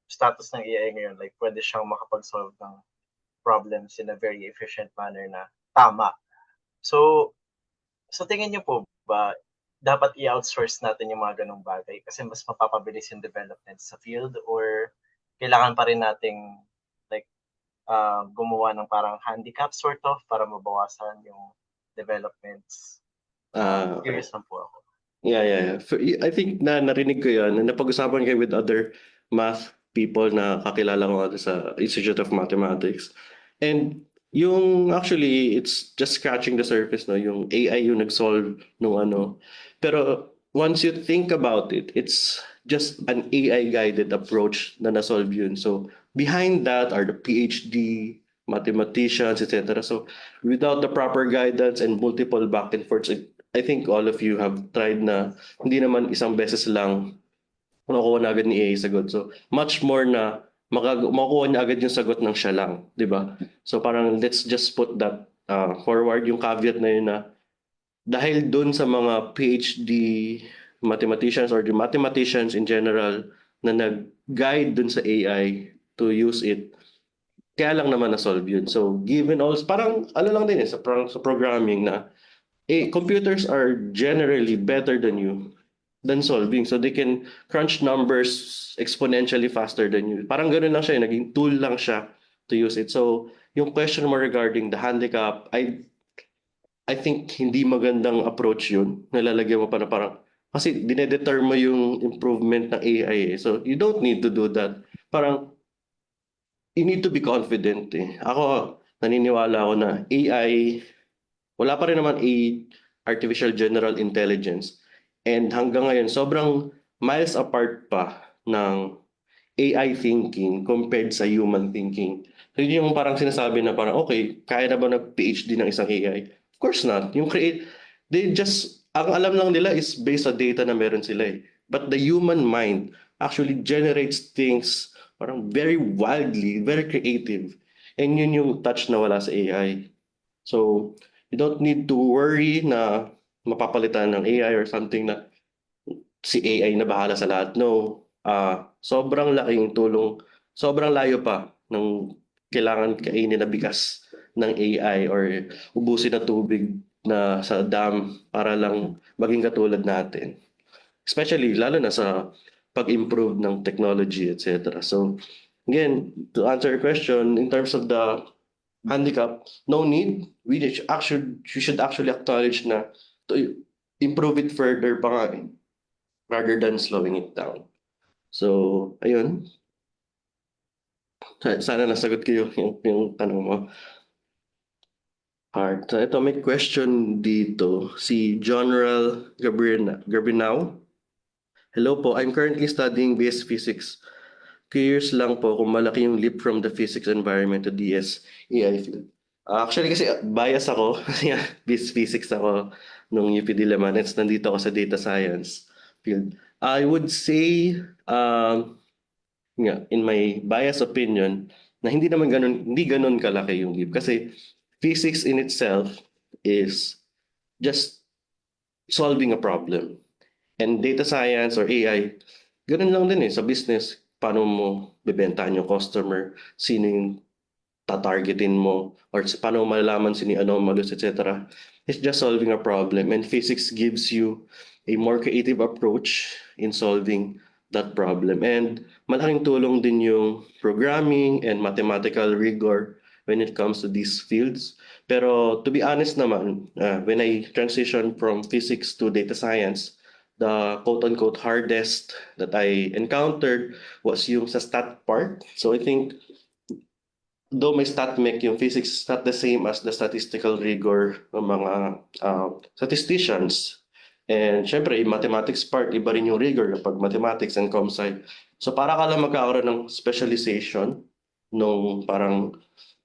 C: status ng AI ngayon, like pwede siyang makapag-solve ng problems in a very efficient manner na tama. So, sa tingin niyo po ba, dapat i-outsource natin yung mga ganong bagay kasi mas mapapabilis yung development sa field, or kailangan pa rin nating like gumawa ng parang handicap sort of para mabawasan yung developments?
B: Okay.
C: Curious lang po ako.
B: Yeah. I think na narinig ko yun, na napag-usapan kayo with other math people na kakilala ko sa Institute of Mathematics. And yung actually, it's just scratching the surface, no? Yung AI yung nag-solve nung ano. Pero once you think about it, it's just an AI-guided approach na na-solve yun. So behind that are the PhD, mathematicians, etc. So without the proper guidance and multiple back and forth, I think all of you have tried na hindi naman isang beses lang makukuha na agad ni AI sagot. So, much more na makukuha niya agad yung sagot ng siya lang, di ba? So, parang let's just put that forward, yung caveat na yun na dahil dun sa mga PhD mathematicians or the mathematicians in general na nag-guide dun sa AI to use it, kaya lang naman na-solve yun. So, given all, parang ano lang din sa programming na computers are generally better than you than solving. So they can crunch numbers exponentially faster than you. Parang ganoon lang siya, naging tool lang siya to use it. So yung question mo regarding the handicap, I think hindi magandang approach yun. Nalalagyan mo pa na parang, kasi dinedeter mo yung improvement ng AI eh. So you don't need to do that. Parang, you need to be confident eh. Ako, naniniwala ako na AI, wala pa rin naman artificial general intelligence. And hanggang ngayon, sobrang miles apart pa ng AI thinking compared sa human thinking. So yun yung parang sinasabi na parang, okay, kaya na ba nag-PhD ng isang AI? Of course not. Ang alam lang nila is based sa data na meron sila eh. But the human mind actually generates things parang very wildly, very creative. And yun yung touch na wala sa AI. So, you don't need to worry na mapapalitan ng AI or something na si AI na bahala sa lahat. No, sobrang laking tulong, sobrang layo pa ng kailangan kainin na bigas ng AI or ubusin na tubig na sa dam para lang maging katulad natin. Especially, lalo na sa pag-improve ng technology, etc. So, again, to answer your question, in terms of the handicap, no need. You should actually acknowledge na to improve it further pa nga eh, rather than slowing it down. So, ayun. Sana nasagot ko yung tanong mo. Heart. So, ito, may question dito. Si General Gabrinao. Hello po, I'm currently studying BS Physics. Curious lang po kung malaki yung leap from the physics environment to DS AI field. Actually kasi bias ako kasi BS Physics ako nung UP Diliman. Nandito ako sa data science field. I would say in my biased opinion na hindi ganun kalaki yung leap kasi physics in itself is just solving a problem. And data science or AI, ganun lang din sa business. Paano mo bebentahan yung customer, sino yung tatargetin mo, or paano mo malalaman sino yung anomalous, etc. It's just solving a problem. And physics gives you a more creative approach in solving that problem. And malaking tulong din yung programming and mathematical rigor when it comes to these fields. Pero to be honest naman, when I transitioned from physics to data science, the quote-unquote hardest that I encountered was yung sa stat part. So I think though may StatMech, yung physics is not the same as the statistical rigor ng mga statisticians. And syempre, yung mathematics part, iba rin yung rigor kapag mathematics and comsci. So para ka lang magkakaroon ng specialization nung parang,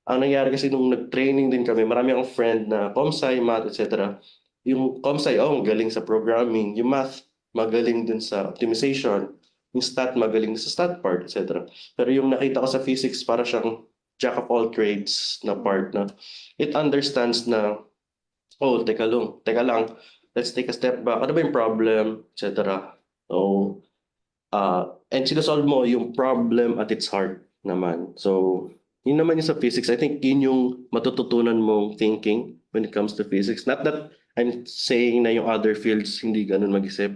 B: ang nangyari kasi nung nag-training din kami, marami akong friend na comsci, math, etc. Yung comsci, galing sa programming. Yung math, magaling din sa optimization. Yung stat, magaling sa stat part, etc. Pero yung nakita ko sa physics, para siyang jack of all trades na part na it understands na Oh, teka lang. Let's take a step back. Ano ba yung problem, etc. So, and sinasolve mo yung problem at its heart naman. So, yun naman yung sa physics. I think yun yung matututunan mong thinking when it comes to physics. Not that I'm saying na yung other fields hindi ganun mag-isip.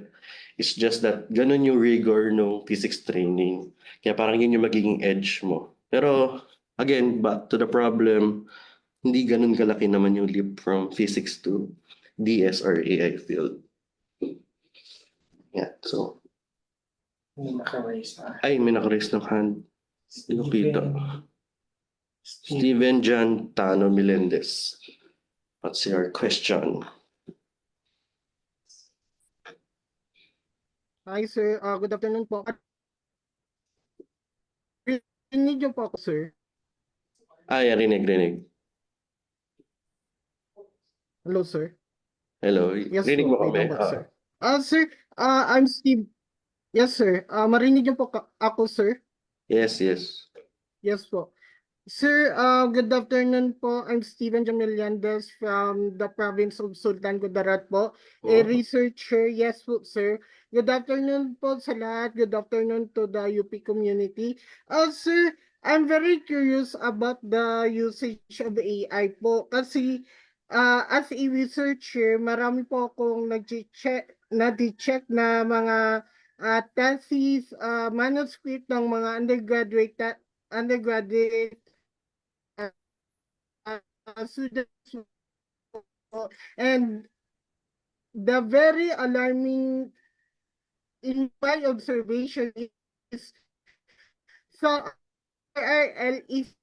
B: It's just that ganun yung rigor ng physics training. Kaya parang yun yung magiging edge mo. Pero, again, back to the problem, hindi ganun kalaki naman yung leap from physics to DS or AI field. Yeah, so,
D: May naka-raise na.
B: ay, may naka-raise ng hand. Hindi ko kita. Steven John Tano Melendez. What's your question?
E: Hi, sir. Good afternoon po. Rinig niyo po ako, sir.
B: Ay, rinig.
E: Hello, sir.
B: Hello,
E: Yes
B: rinig
E: po.
B: mo
E: Wait
B: kami?
E: lang po, sir. Sir, I'm Steve. Yes, sir. Marinig niyo po ako, sir?
B: Yes.
E: Yes po. Sir, good afternoon po. I'm Steven Jamiliandes from the province of Sultan Kudarat po. A researcher. Yes po, sir. Good afternoon po sa lahat. Good afternoon to the UP community. Sir, I'm very curious about the usage of AI po. Kasi as a researcher, marami po akong nag-check na mga thesis, manuscript ng mga undergraduate students po. And the very alarming in my observation is so RL is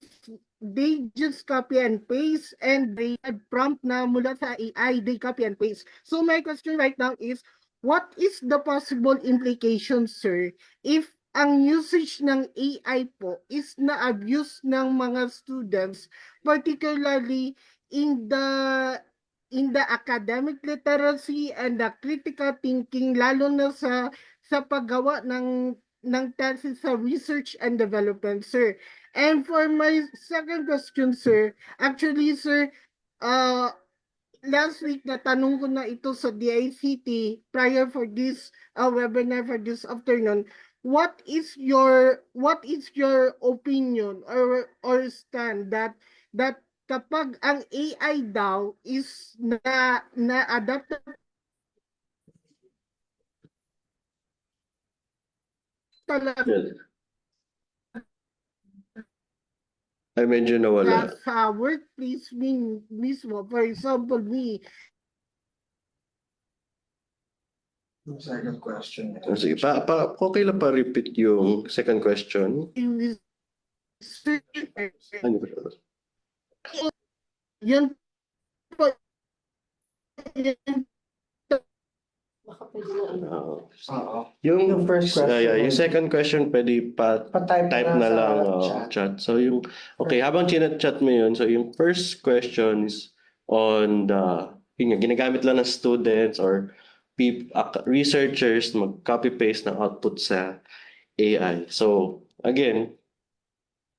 E: they just copy and paste and they had prompt na mula sa AI, they copy and paste. So my question right now is, what is the possible implications, sir, if ang usage ng AI po is na-abuse ng mga students, particularly in the academic literacy and the critical thinking, lalo na sa paggawa ng thesis sa research and development, sir. And for my second question, sir, actually, sir, last week natanong ko na ito sa DICT prior for this webinar for this afternoon. What is your opinion or stand that kapag ang AI daw is na-adapt talaga
B: Good. Ay, medyo nawala.
E: sa workplace mismo, for example, me,
D: Yung second question.
B: Sige, okay lang pa repeat yung second question. Ano ba ito?
E: yun po, yun
D: Oo.
B: Yung
D: Yung first question.
B: yung second question pwede
D: Pa-type
B: type
D: na
B: na
D: sa
B: lang
D: chat.
B: chat. So yung okay, habang chat mo yun, so yung first question is on yun nga, ginagamit lang ng students or researchers mag-copy paste ng output sa AI. So again,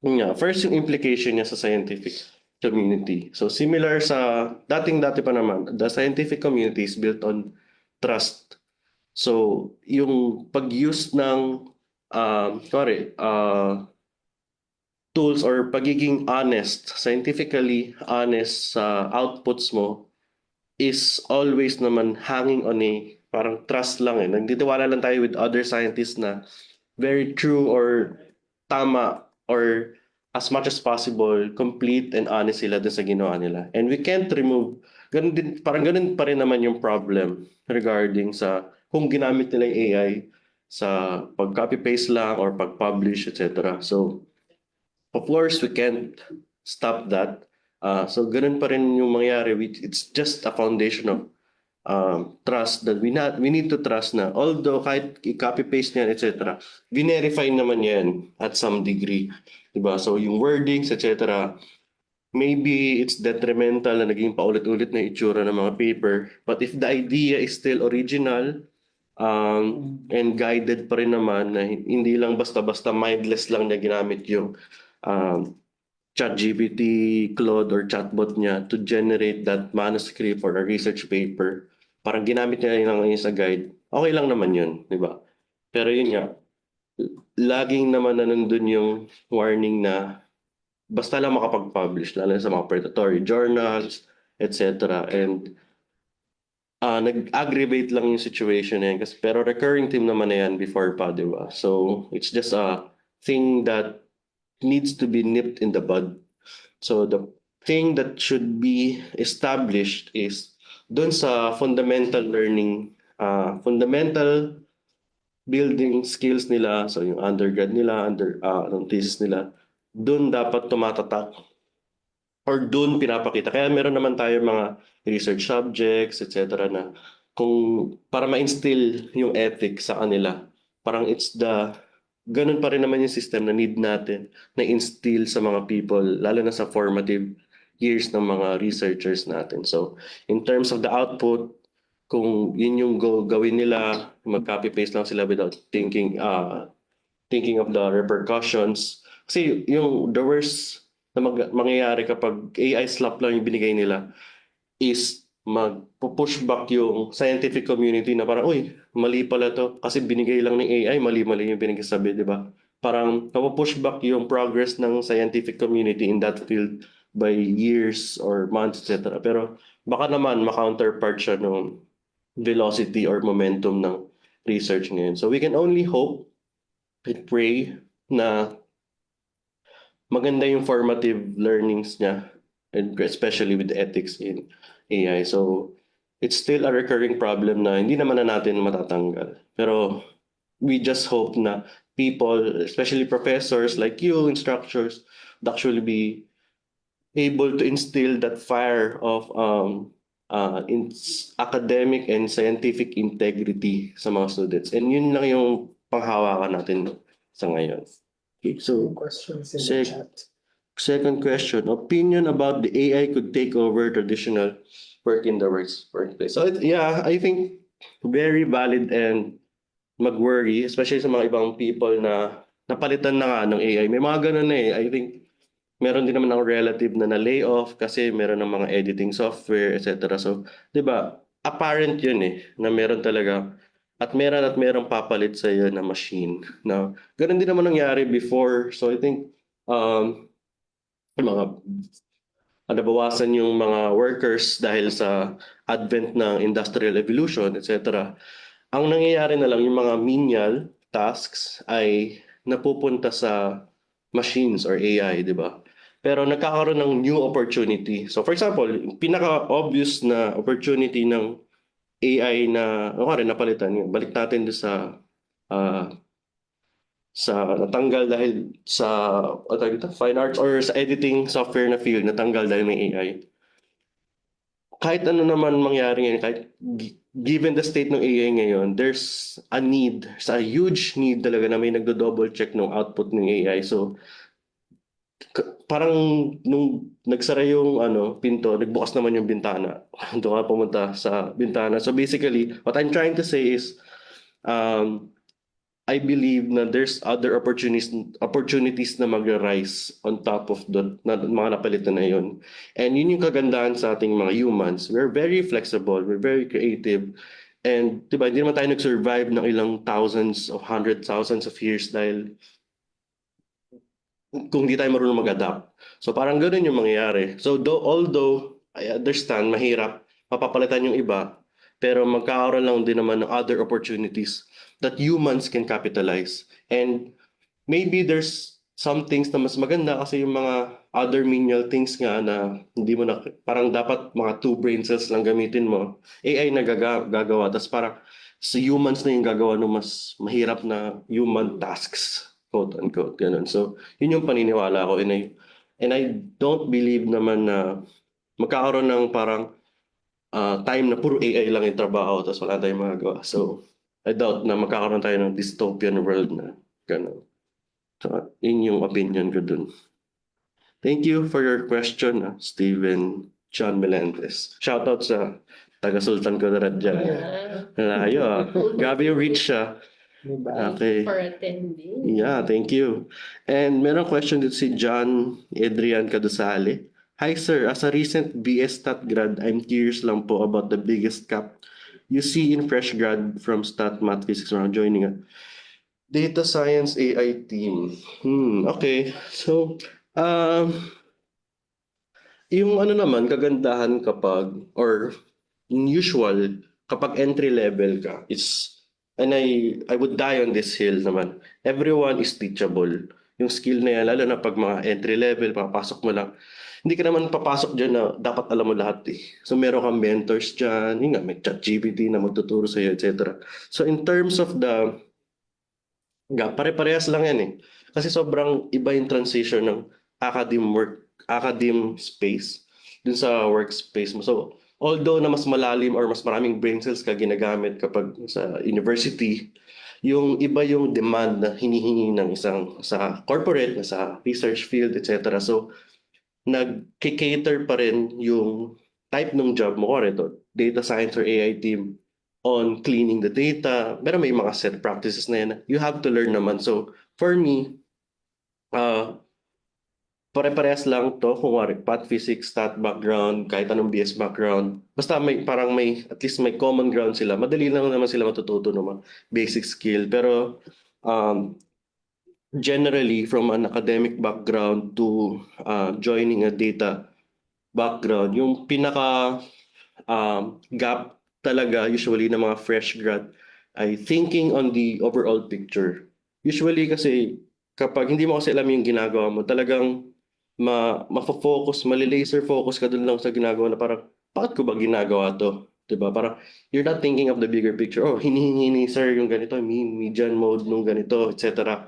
B: yun nga, first yung implication niya sa scientific community. So similar sa dati pa naman, the scientific community is built on trust. So, yung pag-use ng tools or pagiging honest, scientifically honest sa outputs mo is always naman hanging on a parang trust lang eh. Nagtitiwala lang tayo with other scientists na very true or tama or as much as possible, complete and honest sila dun sa ginawa nila. And we can't remove, parang ganun pa rin naman yung problem regarding sa kung ginamit nila yung AI sa pag-copy-paste lang or pag-publish, etc. So, of course, we can't stop that. So, ganun pa rin yung mangyari. It's just a foundation of trust that we need to trust na although kahit i-copy paste niyan etc. Verify naman yan at some degree, 'di ba? So yung wordings etc. maybe it's detrimental na naging paulit-ulit na itsura ng mga paper, but if the idea is still original and guided pa rin naman na hindi lang basta-basta mindless lang na ginamit yung um, ChatGPT, Claude, or chatbot niya to generate that manuscript or a research paper. Parang ginamit niya lang yun sa guide. Okay lang naman yun, di ba? Pero yun nga, laging naman na nandun yung warning na basta lang makapag-publish, lalo na sa mga predatory journals, etc. And nag-aggravate lang yung situation na yan. Kasi, pero recurring theme naman na yan before pa, di ba? So, it's just a thing that needs to be nipped in the bud. So, the thing that should be established is dun sa fundamental learning, fundamental building skills nila, so yung undergrad nila, anong thesis nila, dun dapat tumatatak or dun pinapakita. Kaya meron naman tayo mga research subjects, etc. na kung para ma-instill yung ethics sa kanila, parang ganun pa rin naman yung system na need natin na instill sa mga people, lalo na sa formative years ng mga researchers natin. So, in terms of the output, kung yun yung gawin nila, mag-copy-paste lang sila without thinking of the repercussions. Kasi the worst na mangyayari kapag AI slap lang yung binigay nila is mag-push back yung scientific community na parang, uy, mali pala to. Kasi binigay lang ng AI, mali-mali yung pinagsasabi, di ba? Parang push back yung progress ng scientific community in that field by years or months, etc. Pero baka naman ma-counterpart siya ng velocity or momentum ng research ngayon. So we can only hope and pray na maganda yung formative learnings niya, and especially with ethics in AI. So, it's still a recurring problem na hindi naman na natin matatanggal. Pero we just hope na people, especially professors like you, instructors, would actually be able to instill that fire of academic and scientific integrity sa mga students. And yun lang yung panghawakan natin sa ngayon. Okay, so
D: Questions in the
B: Sec-
D: chat.
B: second question, opinion about the AI could take over traditional work in the workplace. So yeah, I think very valid and mag-worry, especially sa mga ibang people na napalitan na nga ng AI. May mga ganun na eh. I think meron din naman ako relative na na-lay off kasi meron ng mga editing software, etc. So, di ba, apparent yun eh, na meron talaga at meron papalit sa iyo na machine. Na ganun din naman nangyari before. So, I think mga nabawasan yung mga workers dahil sa advent ng industrial evolution, etc. Ang nangyayari na lang, yung mga menial tasks ay napupunta sa machines or AI, di ba? Pero nagkakaroon ng new opportunity. So for example, pinaka-obvious na opportunity ng AI na, napalitan yun. Balik natin doon ah, sa natanggal dahil sa fine arts or sa editing software na field, natanggal dahil may AI. Kahit ano naman mangyari ngayon, given the state ng AI ngayon, there's a huge need talaga na may nagdo-double check ng output ng AI. So, parang nung nagsara yung pinto, nagbukas naman yung bintana. Doon ka pumunta sa bintana. So basically, what I'm trying to say is, I believe na there's other opportunities na mag-rise on top of na mga napalitan na yun. And yun yung kagandahan sa ating mga humans. We're very flexible, we're very creative. And diba, hindi naman tayo nag-survive ng ilang thousands of thousands of years dahil kung hindi tayo marunong mag-adapt. So parang ganoon yung mangyayari. So although I understand, mahirap, mapapalitan yung iba, pero magkakaroon lang din naman ng other opportunities that humans can capitalize. And maybe there's some things na mas maganda kasi yung mga other menial things nga na hindi mo na, parang dapat mga 2 brain cells lang gamitin mo. AI na gagawa. Tapos parang sa humans na yung gagawa ng mas mahirap na human tasks, quote unquote. Ganun. So, yun yung paniniwala ko. And I don't believe naman na magkakaroon ng parang time na puro AI lang yung trabaho tapos wala tayong magagawa. So, I doubt na magkakaroon tayo ng dystopian world na gano'n. So, yun yung opinion ko dun. Thank you for your question, Steven John Melendez. Shoutout sa taga-Sultan Kudarat dyan. Layo. Grabe yung reach siya.
D: Diba?
B: Okay.
F: For attending.
B: Yeah, thank you. And meron question dito si John Adrian Cadusale. Hi sir, as a recent BS Stat grad, I'm curious lang po about the biggest gap you see in fresh grad from Stat Math Physics around joining a data science AI team. Okay. So, yung ano naman, kagandahan kapag, or usual, kapag entry level ka, and I would die on this hill naman, everyone is teachable. Yung skill na yan, lalo na pag mga entry level, papasok mo lang, hindi ka naman papasok dyan na dapat alam mo lahat eh. So meron kang mentors dyan, yun nga, may ChatGPT na magtuturo sa'yo, etc. So in terms of the pare-parehas lang yan eh. Kasi sobrang iba yung transition ng academe space dun sa workspace mo. So, although na mas malalim or mas maraming brain cells ka ginagamit kapag sa university, yung iba yung demand na hinihingi ng isang sa corporate, sa research field, etc. So, nag-cater pa rin yung type ng job mo, or ito, data science or AI team on cleaning the data. Pero may mga set practices na yan. You have to learn naman. So, for me, pare-parehas lang to. Kung wari, path physics, stat background, kahit anong BS background. Basta at least may common ground sila. Madali lang naman sila matututo ng mga basic skill. Pero, generally, from an academic background to joining a data background, yung pinaka gap talaga usually ng mga fresh grad ay thinking on the overall picture. Usually kasi kapag hindi mo kasi alam yung ginagawa mo, talagang mafo-focus, mali-laser focus ka dun lang sa ginagawa na parang, bakit ko ba ginagawa to? Diba? Parang, you're not thinking of the bigger picture. Oh, hinihingi ni sir yung ganito, median mode nung ganito, etc.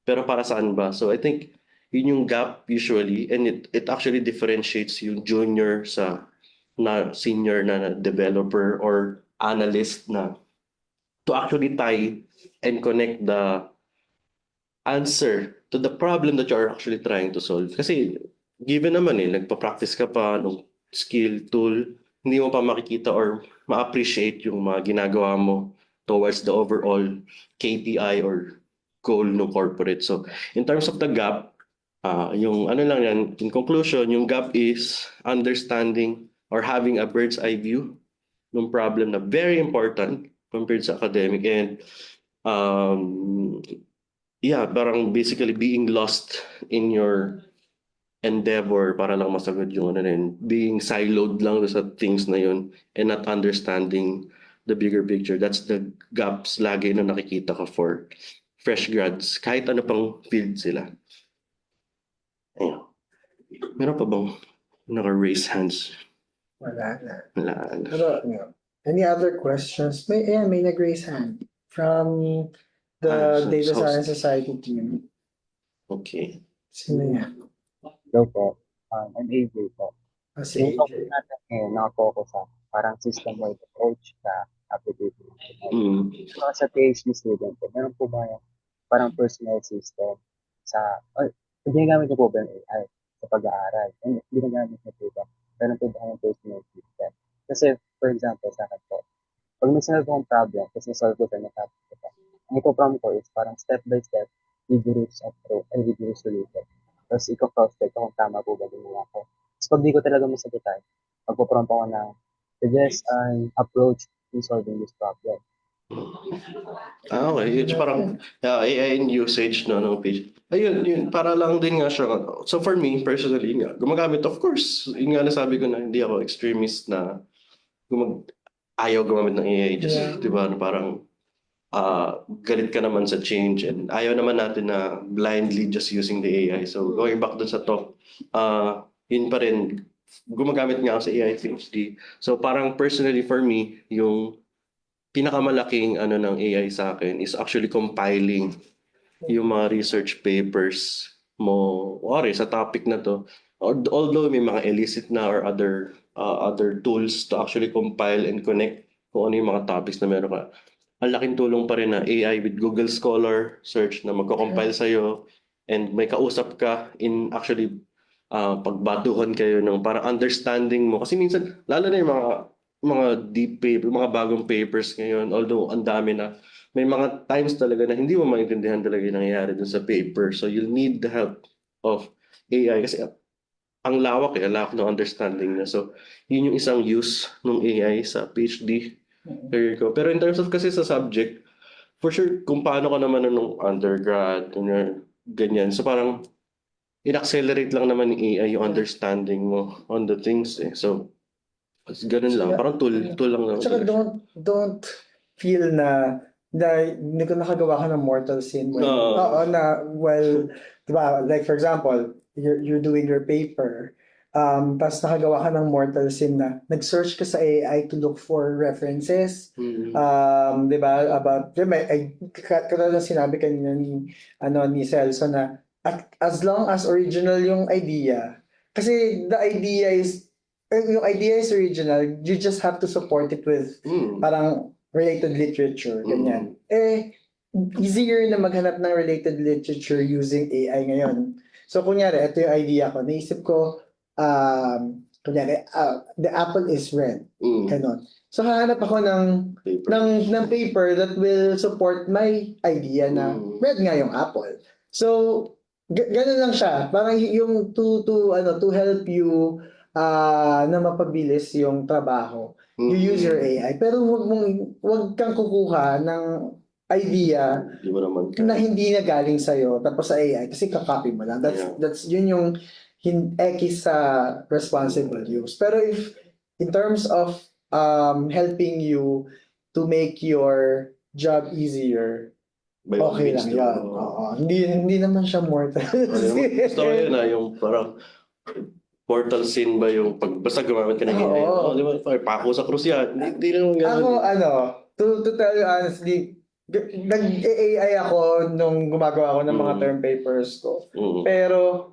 B: Pero para saan ba? So I think yun yung gap usually, and it actually differentiates yung junior sa na senior na developer or analyst na to actually tie and connect the answer to the problem that you are actually trying to solve. Kasi given naman nagpa-practice ka pa ng skill tool, hindi mo pa makikita or ma-appreciate yung mga ginagawa mo towards the overall KPI or goal ng corporate. So, in terms of the gap, yung ano lang yan, in conclusion, yung gap is understanding or having a bird's eye view ng problem na very important compared sa academic, and yeah, parang basically being lost in your endeavor para lang masagot yung ano na yun, being siloed lang sa things na yun and not understanding the bigger picture. That's the gaps lagi na nakikita ko for fresh grads, kahit ano pang field sila. Ayun. Meron pa bang naka-raise hands?
D: Wala na.
B: Wala na.
D: Pero, any other questions? May nag-raise hand from the Data Science Society team.
B: Okay.
D: Sino yan?
A: Hello po. I'm Avery po.
D: Si
A: Yung topic
D: AJ.
A: natin naka-focus sa parang system-wide approach sa application. So, as a PhD student po, meron po ba yung parang personal system ginagamit niyo po ba yung AI sa pag-aaral? Ginagamit niyo po ba? Meron po ba yung personal system? Kasi, for example, sa akin po, pag may sinalve akong problem, kasi solve ko sa natapos ko pa, ang ipoprompt ko is parang step-by-step, rigorous solution. Tapos, iko-cross-check kung tama po ba ginawa ko. Tapos, pag di ko talaga masagutan, magpo-prompt ako na suggest an approach in solving this problem.
B: Okay. It's parang AI in usage ng page. Ayun, yun. Para lang din nga siya. So for me, personally nga, gumagamit, of course. Yun nga nasabi ko na hindi ako extremist na ayaw gumamit ng AI. Just, di ba, na parang galit ka naman sa change, and ayaw naman natin na blindly just using the AI. So going back dun sa talk, yun pa rin, gumagamit nga ako sa AI PhD. So parang personally for me, yung pinakamalaking ano ng AI sa akin is actually compiling yung mga research papers mo sa topic na to. Although may mga illicit na or other tools to actually compile and connect kung ano yung mga topics na meron ka. Ang laking tulong pa rin na AI with Google Scholar search na magko-compile sa'yo, and may kausap ka in actually pagbatuhan kayo ng parang understanding mo. Kasi minsan, lalo na yung mga deep paper, mga bagong papers ngayon, although ang dami na, may mga times talaga na hindi mo maintindihan talaga yung nangyayari dun sa paper. So you'll need the help of AI kasi ang lawak ang lawak ng understanding na. So yun yung isang use ng AI sa PhD career ko. Pero in terms of kasi sa subject, for sure, kung paano ka naman nung undergrad, ganyan. So parang in-accelerate lang naman ni AI yung understanding mo on the things eh. So, ganun lang. Parang tool lang naman.
D: Tsaka
B: talaga.
D: don't feel na hindi ko nakagawa ka ng mortal sin when,
B: Oo.
D: oo, na, well, diba, like for example, you're doing your paper, tapos nakagawa ka ng mortal sin na nag-search ka sa AI to look for references, diba, about, katulad ng sinabi kanina ni Celso na as long as original yung idea, kasi the idea is, yung idea is original, you just have to support it with parang related literature, ganyan. Easier na maghanap ng related literature using AI ngayon. So, kunyari, ito yung idea ko. Naisip ko, kunyari, the apple is red. Ganon. So, hahanap ako ng paper that will support my idea na red nga yung apple. So, ganun lang siya. Parang yung to help you na mapabilis yung trabaho. You use your AI, pero wag kang kukuha ng idea
B: Di mo naman
D: na hindi na galing sa'yo tapos sa AI kasi kakopy mo lang. That's yun yung ekis sa responsible use. Pero if in terms of helping you to make your job easier,
B: by all
D: okay
B: means,
D: lang
B: di ba?
D: yan. Oo. Hindi naman siya mortal.
B: Gusto ko yun yung parang mortal sin ba yung basta gumamit ka ng AI.
D: Oo.
B: Di ba? Pako sa krus yan. Hindi naman ganun.
D: Ako, to tell you honestly, nag-AI ako nung gumagawa ako ng mga term papers ko. Pero,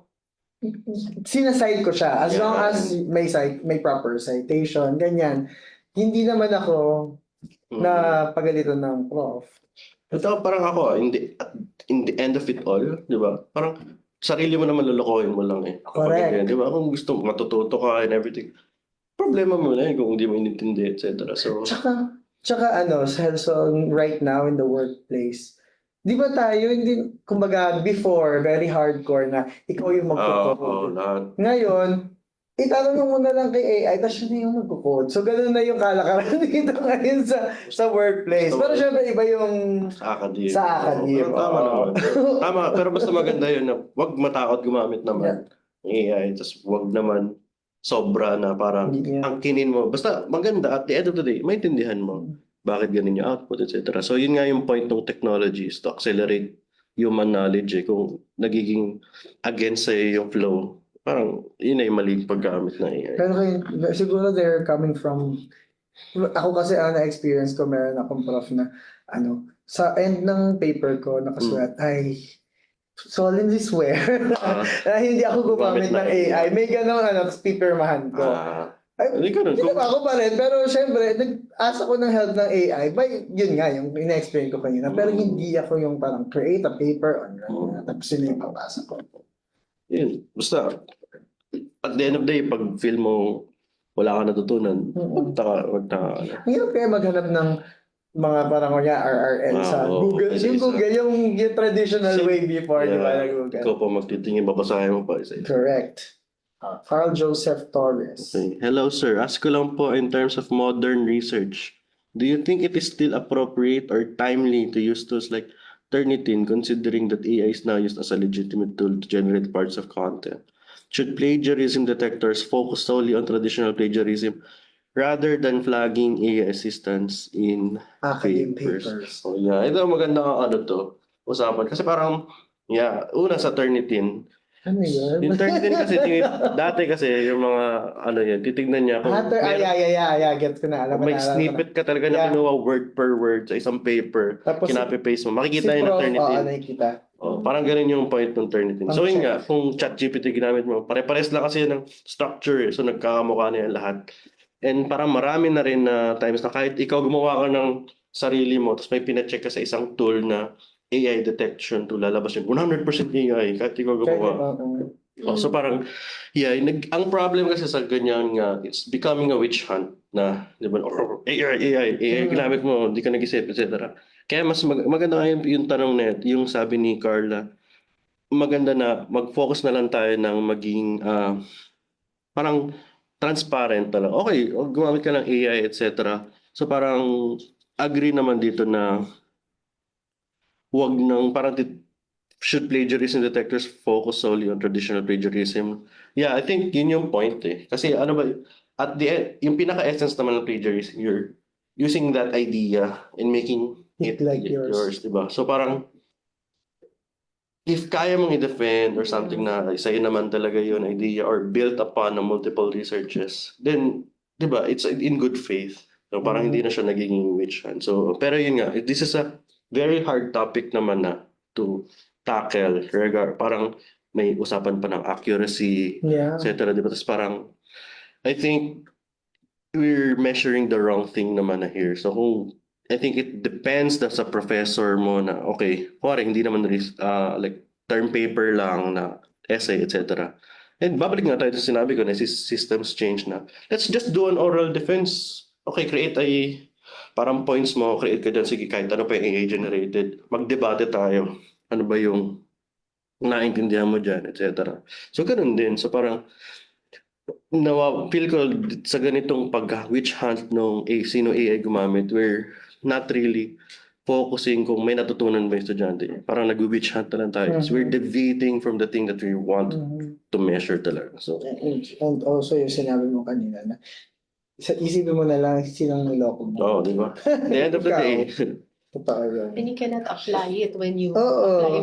D: sinaside ko siya. As long as may proper citation, ganyan. Hindi naman ako na pagalitan ng prof.
B: Ito parang ako, in the end of it all, di ba? Parang sarili mo naman lulukohin mo lang eh.
D: Correct.
B: Kapag, di ba? Kung gusto mo, matututo ka and everything. Problema mo na kung hindi mo inintindi, etc. So,
D: Tsaka Celso, right now in the workplace, di ba tayo, hindi, kumbaga, before, very hardcore na ikaw yung magkukode.
B: lahat.
D: Ngayon, itanong mo na lang kay AI, tapos siya na yung magkukode. So, ganun na yung kalakaran dito ngayon sa workplace. Pero syempre, iba yung
B: sa academe.
D: Pero
B: tama naman. Tama, pero basta maganda yun na wag matakot gumamit naman ng AI. Tapos wag naman sobra na parang angkinin mo. Basta maganda at the end of the day, maintindihan mo bakit ganun yung output, etc. So yun nga yung point ng technology is to accelerate human knowledge kung nagiging against sa'yo yung flow. Parang yun ay mali paggamit ng AI.
D: Pero siguro they're coming from, ako kasi na-experience ko, meron akong prof na sa end ng paper ko nakasulat, I solemnly swear na hindi ako gumamit ng AI. May gano'n, pipirmahan ko.
B: Hindi ka
D: ako pa rin, pero syempre, nag-asa ko ng help ng AI. Yun nga, yung ina-explain ko kanina. Pero hindi ako yung parang create a paper on tapos yun yung papasa ko.
B: Yun, basta at the end of the day, pag feel mo wala ka natutunan, magtaka.
D: Hirap kaya maghanap ng mga parang RRL sa Google. Yung Google, yung traditional way before, di ba, na Google.
B: Ikaw pa magtitingin, babasahin mo pa isa.
D: Correct. Carl Joseph Torres.
B: Okay. Hello, sir. Ask ko lang po in terms of modern research. Do you think it is still appropriate or timely to use tools like Turnitin, considering that AI is now used as a legitimate tool to generate parts of content? Should plagiarism detectors focus solely on traditional plagiarism rather than flagging AI assistance in papers? Oh, yeah. Ito magandang usapan. Kasi parang, una sa Turnitin,
D: ano yun?
B: Yung Turnitin kasi, dati kasi yung mga, titignan niya kung
D: get ko na.
B: may snippet ka talaga na kinuha word per word sa isang paper, kinapi-paste mo, makikita yun ng Turnitin.
D: Nakikita.
B: Parang ganun yung point ng Turnitin. So yun nga, kung ChatGPT ginamit mo, pare-pares lang kasi ng structure, so nagkakamukha na yan lahat. And parang marami na rin na times na kahit ikaw gumawa ka ng sarili mo, tapos may pina-check ka sa isang tool na AI detection to lalabas yung 100% AI kahit ikaw gumawa. So parang, ang problem kasi sa ganyan nga, it's becoming a witch hunt na, di ba, AI, ginamit mo, hindi ka nag-isip, etc. Kaya mas maganda nga yung tanong na yung sabi ni Carla, maganda na mag-focus na lang tayo ng maging parang transparent talaga. Okay, gumamit ka ng AI, etc. So parang agree naman dito na wag nang parang should plagiarism detectors focus solely on traditional plagiarism? Yeah, I think yun yung point eh. Kasi ano ba, at the end, yung pinaka-essence naman ng plagiarism, you're using that idea and making
D: It
B: it
D: like yours.
B: yours, diba? So parang, if kaya mong i-defend or something na sa'yo naman talaga yun idea or built upon ng multiple researches, then, diba, it's in good faith. So parang hindi na siya nagiging witch hunt. So, pero yun nga, this is a very hard topic naman na to tackle. Parang may usapan pa ng accuracy,
D: Yeah.
B: etc. Diba? Tapos parang, I think we're measuring the wrong thing naman na here. So kung I think it depends na sa professor mo na okay, kuwari hindi naman like term paper lang na essay, etc. And babalik nga tayo sa sinabi ko na systems change na. Let's just do an oral defense. Okay, create parang points mo, create ka dyan, sige, kahit ano pa yung AI generated. Magdebate tayo. Ano ba yung naintindihan mo dyan, etc. So ganun din. So parang feel ko sa ganitong pag-witch hunt nung sino AI gumamit, we're not really focusing kung may natutunan ba yung estudyante. Parang nag-witch hunt na lang tayo. So we're deviating from the thing that we want to measure talaga. So,
D: And also yung sinabi mo kanina na isipin mo na lang sinong niloko mo.
B: oh, di ba? At the end of the
D: Ikaw.
B: day.
D: Totoo yun.
F: And you cannot apply it when you
D: Oo.
F: apply.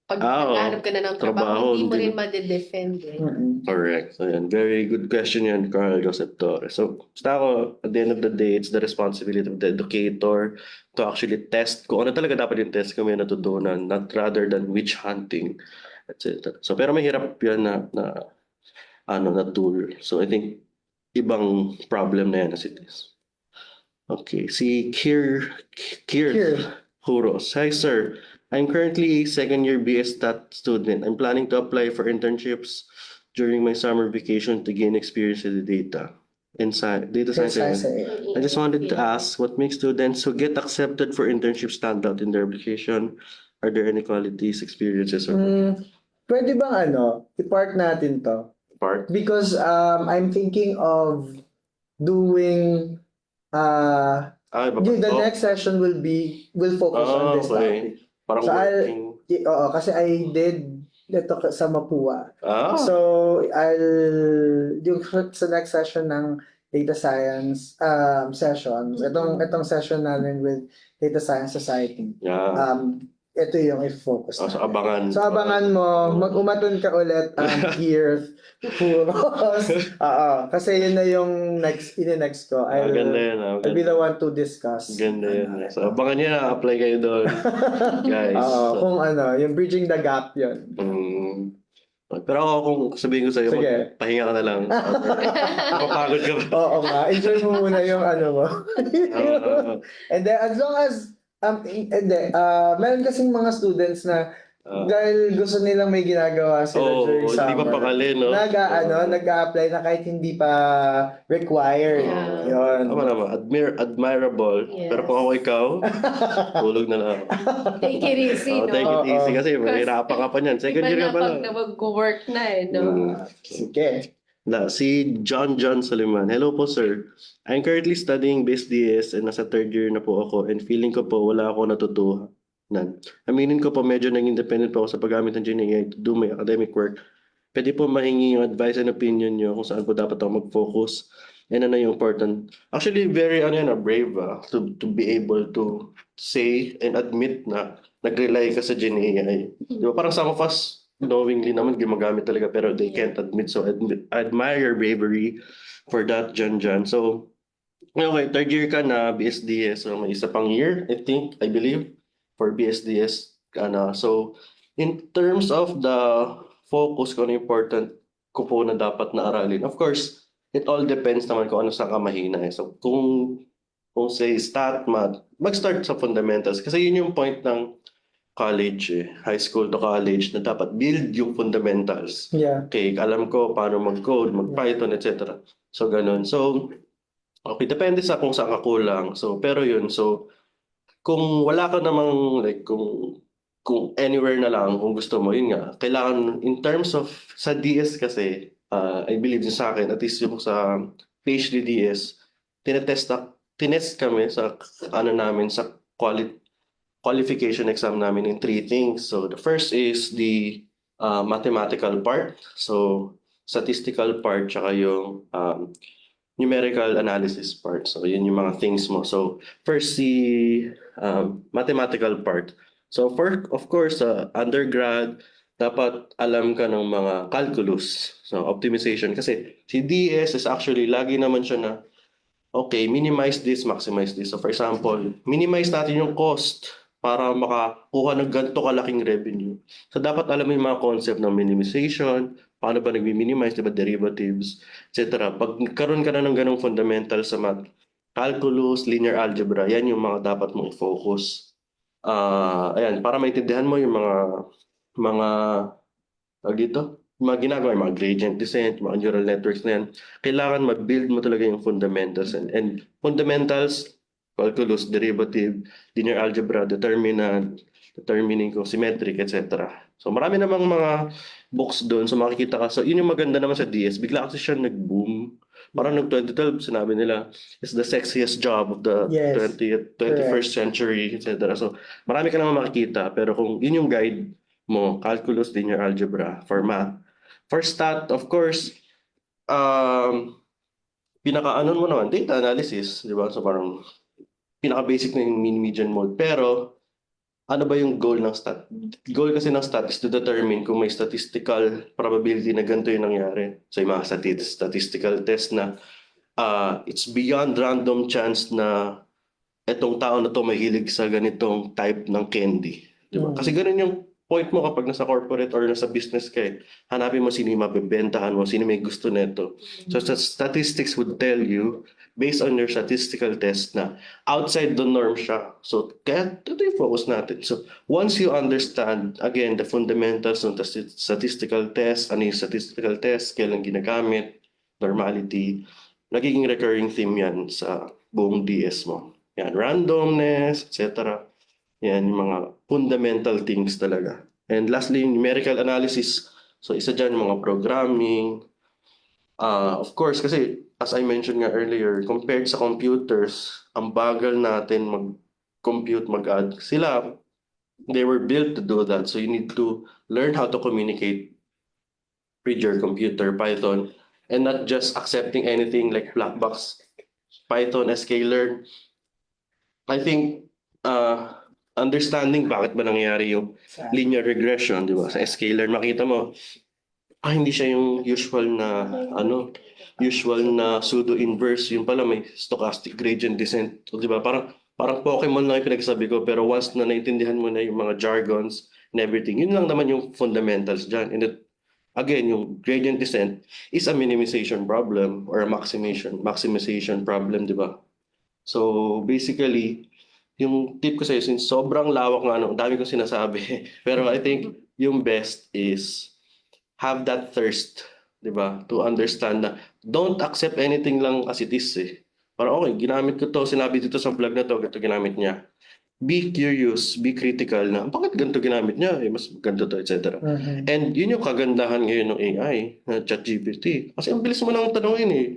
F: Pag
B: Oo.
F: naghahanap ka na ng trabaho, hindi mo
B: Trabaho,
F: rin
B: hindi.
F: ma-defend eh.
B: Correct. So, yan. Very good question yan, Carl Joseph Torres. So, basta ako, at the end of the day, it's the responsibility of the educator to actually test kung ano talaga dapat yung test kung may natutunan, not rather than witch hunting, etc. So, pero mahirap yan na tool. So, I think, ibang problem na yan as it is. Okay, si Kier Huros. Hi, sir. I'm currently a second-year BS Stat student. I'm planning to apply for internships during my summer vacation to gain experience with the data data science. I just wanted to ask, what makes students who get accepted for internship stand out in their application? Are there any qualities, experiences, or
D: Pwede bang i-part natin to?
B: part?
D: Because I'm thinking of doing the next session will focus on this topic.
B: Parang
D: So,
B: working.
D: Oo, kasi I did ito sa Mapua.
B: Ah,
D: So, yung sa next session ng data science sessions, itong session namin with Data Science Society,
B: yeah.
D: ito yung i-focus
B: So abangan.
D: So, abangan mo, mag-umaton ka ulit here. Puros. Oo, kasi yun na yung next ko.
B: Ganda yan.
D: I'll be the one to discuss.
B: Ganda yan. So abangan niya, apply kayo doon. Guys.
D: Oo, kung yung bridging the gap yun.
B: Pero ako kung sabihin ko sa'yo,
D: Sige.
B: pahinga ka na lang. Mapagod ka ba?
D: Oo nga, enjoy mo muna yung mo. And then, as long as, meron kasing mga students na dahil gusto nilang may ginagawa sila during summer.
B: Hindi pa pakali, no?
D: Nag-a-apply na kahit hindi pa required.
F: Yeah.
D: Yun.
B: Tama naman. Admirable.
F: Yes.
B: Pero kung ako ikaw, tulog na lang.
F: Take it easy,
B: Oh,
F: no?
B: take it easy kasi mahirapan ka pa niyan. Second
F: Iba
B: year
F: na
B: ka pa
F: pag
B: lang.
F: na mag-work na eh, no?
D: Sige.
B: Si John Saliman. Hello po, sir. I'm currently studying BSDS and nasa third year na po ako and feeling ko po wala ako natutunan. Aminin ko po medyo naging independent po ako sa paggamit ng GenAI to do my academic work. Pwede po mahingi yung advice and opinion nyo kung saan po dapat ako mag-focus and ano yung important. Actually, very brave to be able to say and admit na nag-rely ka sa GenAI. Di ba? Parang some of us knowingly naman gumagamit talaga pero they can't admit. So I admire your bravery for that, John. So, okay, third year ka na BSDS. So may isa pang year, I believe, for BSDS. So, in terms of the focus kung ano important ko po na dapat na aralin, of course, it all depends naman kung ano sa ka mahina. So, kung say stat, math, mag-start sa fundamentals. Kasi yun yung point ng college, high school to college, na dapat build yung fundamentals.
D: Yeah.
B: Okay, alam ko paano mag-code, mag-Python, etc. So, ganun. So, okay, depende sa kung saan ka kulang. So, pero yun, so, kung wala ka namang like kung anywhere na lang kung gusto mo, yun nga, kailangan in terms of sa DS kasi, I believe yun sa akin, at least yung sa PhD DS, tinest kami sa ano namin sa qualification exam namin in three things. So the first is the mathematical part, so statistical part, tsaka yung numerical analysis part. So yun yung mga things mo. So first the mathematical part. So for of course undergrad dapat alam ka ng mga calculus. So optimization kasi si DS is actually lagi naman siya na okay, minimize this, maximize this. So for example, minimize natin yung cost para makakuha ng ganito kalaking revenue. So dapat alam mo yung mga concept ng minimization, paano ba nagmi-minimize, diba, derivatives, etc. Pag nagkaroon ka na ng ganong fundamental sa math, calculus, linear algebra, yan yung mga dapat mong i-focus. Ayan, para maintindihan mo yung mga tawag dito, yung mga ginagawa, yung mga gradient descent, mga neural networks na yan, kailangan ma-build mo talaga yung fundamentals. And fundamentals, calculus, derivative, linear algebra, determinant, determining kung symmetric, etc. So marami namang mga books doon, so makikita ka. So yun yung maganda naman sa DS, bigla kasi siya nag-boom. Parang nag-2012, sinabi nila, is the sexiest job of the
D: Yes.
B: 21st century, etc. So marami ka naman makikita, pero kung yun yung guide mo, calculus, linear algebra for math. For stat, of course, pinaka-ano mo naman, data analysis, di ba? So parang pinaka-basic na yung mean, median, mode. Pero ano ba yung goal ng stat? Goal kasi ng stat is to determine kung may statistical probability na ganito yung nangyari. So yung mga statistical test na it's beyond random chance na etong tao na to mahilig sa ganitong type ng candy. Di ba? Kasi ganun yung point mo kapag nasa corporate or nasa business ka eh. Hanapin mo sino yung mabibentahan mo, sino may gusto nito. So statistics would tell you based on your statistical test na outside the norm siya. So kaya ito yung focus natin. So once you understand, again, the fundamentals ng statistical test, ano yung statistical test, kailan ginagamit, normality, nagiging recurring theme yan sa buong DS mo. Yan, randomness, etc. Yan, yung mga fundamental things talaga. And lastly, numerical analysis. So isa dyan, yung mga programming. Of course, kasi as I mentioned nga earlier, compared sa computers, ang bagal natin mag-compute, mag-add. Sila, they were built to do that. So you need to learn how to communicate with your computer, Python, and not just accepting anything like black box, Python, sklearn. I think understanding bakit ba nangyayari yung linear regression, di ba? Sa sklearn, makita mo, hindi siya yung usual na pseudo-inverse. Yung pala may stochastic gradient descent. So, di ba? Parang Pokemon lang yung pinagsabi ko, pero once na naintindihan mo na yung mga jargons and everything, yun lang naman yung fundamentals dyan. And again, yung gradient descent is a minimization problem or a maximization problem, di ba? So basically, yung tip ko sa'yo, since sobrang lawak nga, ang dami kong sinasabi, pero I think yung best is have that thirst, di ba? To understand na don't accept anything lang as it is eh. Parang okay, ginamit ko to, sinabi dito sa vlog na to, ganito ginamit niya. Be curious, be critical na, bakit ganito ginamit niya? Eh, mas ganito to, etc. And yun yung kagandahan ngayon ng AI, na ChatGPT. Kasi ang bilis mo nang tanongin eh.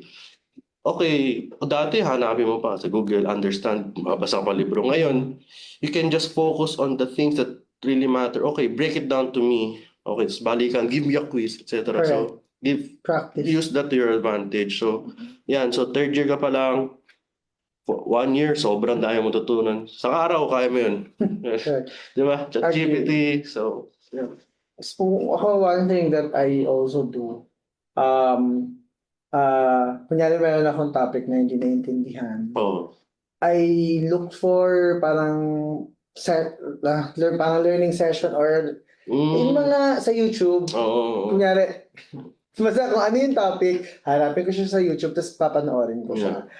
B: Okay, dati hanapin mo pa sa Google, understand, mabasa ka libro. Ngayon, you can just focus on the things that really matter. Okay, break it down to me. Okay, so balikan, give me a quiz, etc. So,
D: Practice.
B: use that to your advantage. So, yan. So, third year ka pa lang, 1 year, sobrang dami mo tutunan. Sa araw, kaya mo yun.
D: Correct.
B: Di ba? ChatGPT. So, yeah.
D: So, ako, one thing that I also do, kunyari meron akong topic na hindi naintindihan,
B: Oh.
D: I look for parang parang learning session or yung mga sa YouTube.
B: Oo.
D: Kunyari, basta kung ano yung topic, hanapin ko siya sa YouTube, tapos papanoorin ko siya.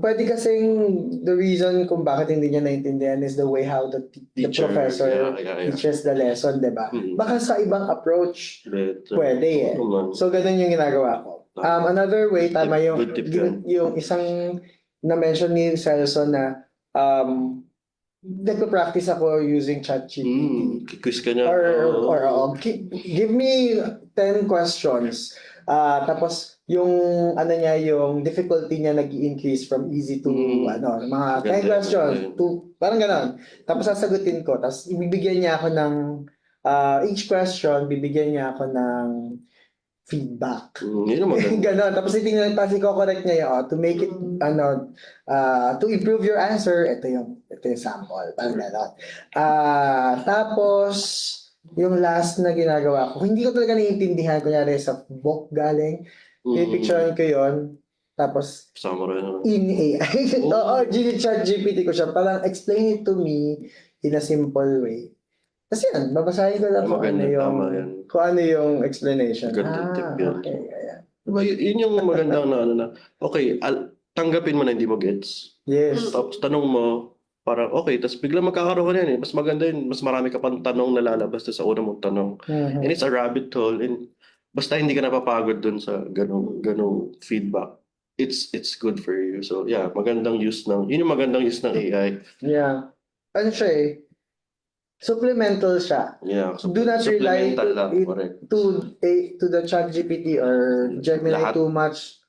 D: Pwede kasing the reason kung bakit hindi niya naintindihan is the way how the
B: Teacher,
D: professor
B: yeah.
D: teaches the lesson, diba? Baka sa ibang approach,
B: Better.
D: pwede eh. So, ganun yung ginagawa ko. Another way, tama
B: Good tip yan.
D: yung isang na-mention ni Celso na nagpa-practice ako using ChatGPT.
B: Quiz ka niya.
D: Give me 10 questions. Tapos yung ano niya, yung difficulty niya nag-increase from easy to mga 10 questions to parang gano'n. Tapos sasagutin ko. Tapos ibibigyan niya ako ng each question, bibigyan niya ako ng feedback.
B: Yun ang maganda.
D: Ganon. Tapos titingnan, tapos i-correct niya yun. To make it, to improve your answer, ito yung sample. Parang ganon. Tapos, yung last na ginagawa ko, hindi ko talaga naiintindihan, kunyari sa book galing, pipicturean ko yun, tapos,
B: Summary na.
D: in AI, chat GPT ko siya, parang explain it to me in a simple way. Kasi yan, babasahin ko lang
B: Tama yan.
D: kung ano yung explanation.
B: Gandang tip yan.
D: Okay, ayan.
B: Diba, yun yung magandang okay, tanggapin mo na hindi mo gets.
D: Yes.
B: Tapos tanong mo, parang okay, tapos bigla magkakaroon ka na yan eh. Mas maganda yun, mas marami ka pang tanong na lalabas sa una mong tanong. And it's a rabbit hole, and basta hindi ka napapagod dun sa ganong feedback. It's good for you. So yeah, yun yung magandang use ng AI.
D: Yeah. Ano siya eh? Supplemental siya.
B: Yeah,
D: Do not rely
B: supplemental lang, correct.
D: to the ChatGPT or Gemini
B: Lahat.
D: too much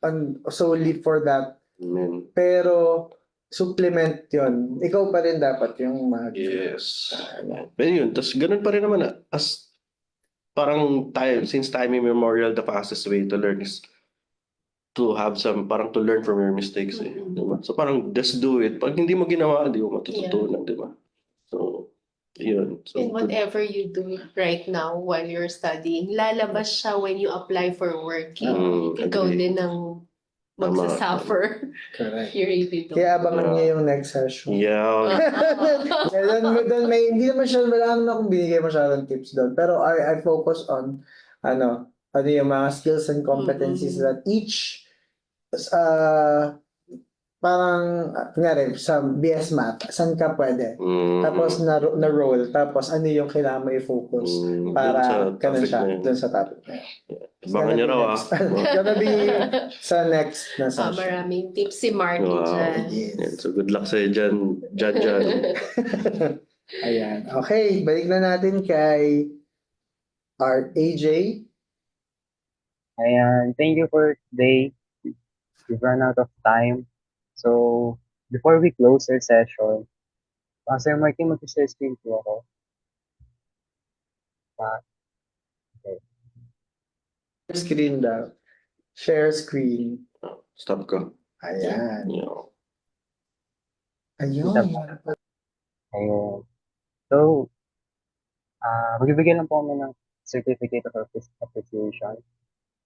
D: solely for that.
B: Amen.
D: Pero supplement yon. Ikaw pa rin dapat yung
B: Yes. Pero yun, tapos ganun pa rin naman as parang since time immemorial, the fastest way to learn is to have to learn from your mistakes eh. Diba? So parang just do it. Pag hindi mo ginawa, hindi mo matututunan, diba? So, yun. So,
F: And whatever you do right now while you're studying, lalabas siya when you apply for work. Ikaw
B: agree.
F: din ang magsasuffer.
D: Correct.
F: You really don't.
D: Kaya abangan niya yung next session.
B: Yeah.
D: Doon hindi naman siya, wala naman akong binigay masyadong tips doon. Pero I focus on, ano yung mga skills and competencies that each, parang, kunyari, sa BS Math, saan ka pwede? Tapos na role, tapos ano yung kailangan mo i-focus para ganun siya, dun sa topic na yun.
B: Abangan niyo raw
D: Gonna be sa next na session.
F: Maraming tips si Marty
B: Wow.
F: dyan.
D: Yes.
B: So good luck sa'yo dyan, Jan.
D: Ayan. Okay, balik na natin kay Art AJ.
A: Ayan, thank you for today. We've run out of time. So, before we close our session, Sir Martin, mag-share screen po ako. Okay.
D: Screen daw. Share screen.
B: Stop ko.
D: Ayan.
B: Yeah.
D: Ayun.
A: Ayun. So, magbibigay lang po kami ng Certificate of Appreciation.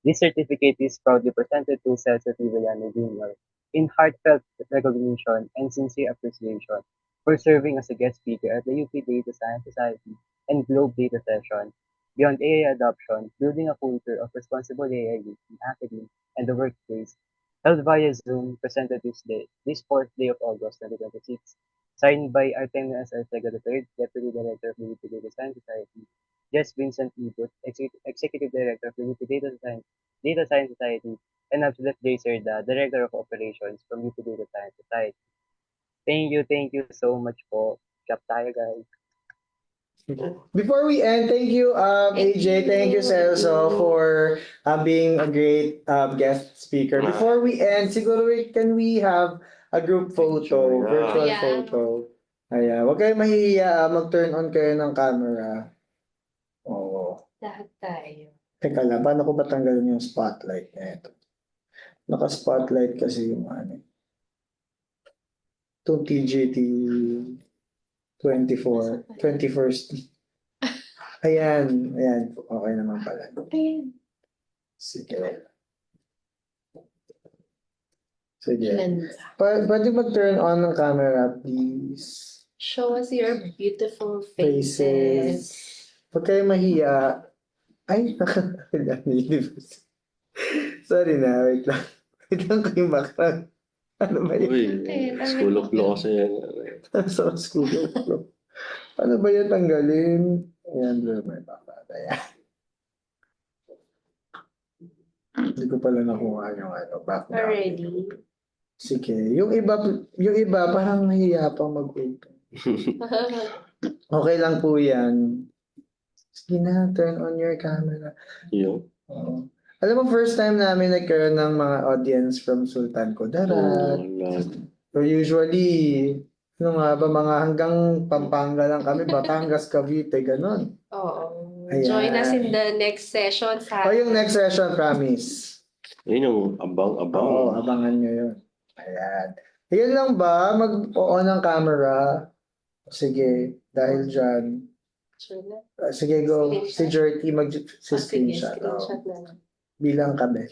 A: This certificate is proudly presented to Celso Villano Jr. in heartfelt recognition and sincere appreciation for serving as a guest speaker at the UP Data Science Society and Globe Data Session beyond AI adoption, building a culture of responsible AI use in academia and the workplace, held via Zoom, presented this 4th day of August 2026, signed by Artemio S. Arcega III, Deputy Director of the UP Data Science Society, Jess Vincent Ibut, Executive Director of the UP Data Science Society, and Absolute J. Serda, Director of Operations from UP Data Science Society. Thank you so much po. Shop tayo, guys.
D: Before we end, thank you, AJ. Thank you, Celso, for being a great guest speaker. Before we end, siguro can we have a group photo, virtual photo? Ayan. Huwag kayo mahihiya, mag-turn on kayo ng camera. Oo.
F: Lahat tayo.
D: Teka lang, paano ko ba tanggalin yung spotlight? Eto. Naka-spotlight kasi yung ano. Itong TGT 21st. Ayan. Okay naman pala.
F: Ayan.
D: Sige. Pwede mag-turn on ng camera, please.
F: Show us your beautiful faces.
D: Huwag kayo mahiya. Ay, nakakalimutan. Sorry na, wait lang. Wait lang ko yung background. Ano ba yun?
B: Uy, school of law kasi yan.
D: Sa school of law. Ano ba yun tanggalin? Ayan, may background. Ayan. Hindi ko pala nakuha yung background.
F: Already.
D: Sige. Yung iba parang nahiya pang mag-open. Okay lang po yan. Sige na, turn on your camera.
B: Yun.
D: Oo. Alam mo, first time namin nagkaroon ng mga audience from Sultan
B: Oh,
D: Kudarat.
B: Lord.
D: So usually, ano nga ba, mga hanggang Pampanga lang kami, Batangas, Cavite, ganun.
F: Oo.
D: Ayan.
F: Join us in the next session sa
D: O yung next session, promise.
B: Yun yung abang-abang.
D: Oo, abangan nyo yun. Ayan. Ayan lang ba? Mag-on ng camera. Sige, dahil dyan.
F: Sure na.
D: Sige, go.
F: Screenshot.
D: Si Jerky
F: Sige,
D: mag-screenshot.
F: screenshot na lang.
D: Bilang kami.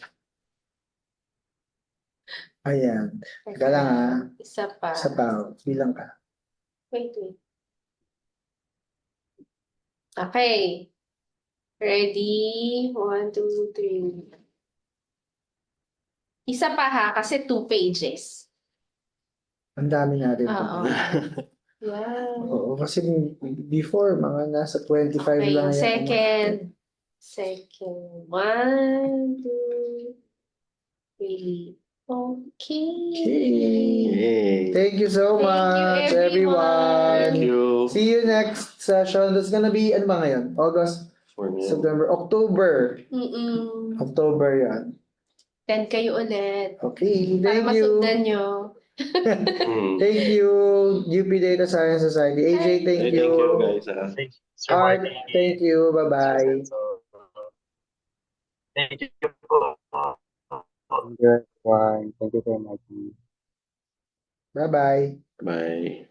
D: Ayan. Teka lang ha.
F: Isa pa.
D: Sa tao. Bilang ka.
F: Wait. Okay. Ready? 1, 2, 3. Isa pa ha, kasi 2 pages.
D: Ang dami natin.
F: Oo. Yan.
D: Oo, kasi before, mga nasa 25
F: Okay,
D: lang
F: yung
D: yan.
F: second. 1, 2, 3. Okay.
B: Yay.
D: Thank you so
F: Thank you,
D: much,
F: everyone.
D: everyone.
B: Thank you.
D: See you next session. That's gonna be, ano ba ngayon? August,
B: For me.
D: September, October.
F: Mm-mm.
D: October yan.
F: 10 kayo ulit.
D: Okay,
F: Para
D: thank you.
F: masundan nyo.
D: Thank you, UP Data Science Society. AJ, thank
B: Hey, thank you
D: you.
B: guys.
C: Thank you, Sir
D: Art,
C: Marty.
D: thank you.
C: Sir
D: Bye-bye.
C: Senso. Thank you po.
A: Thank you, everyone. Thank you very much.
D: Bye-bye.
B: Bye.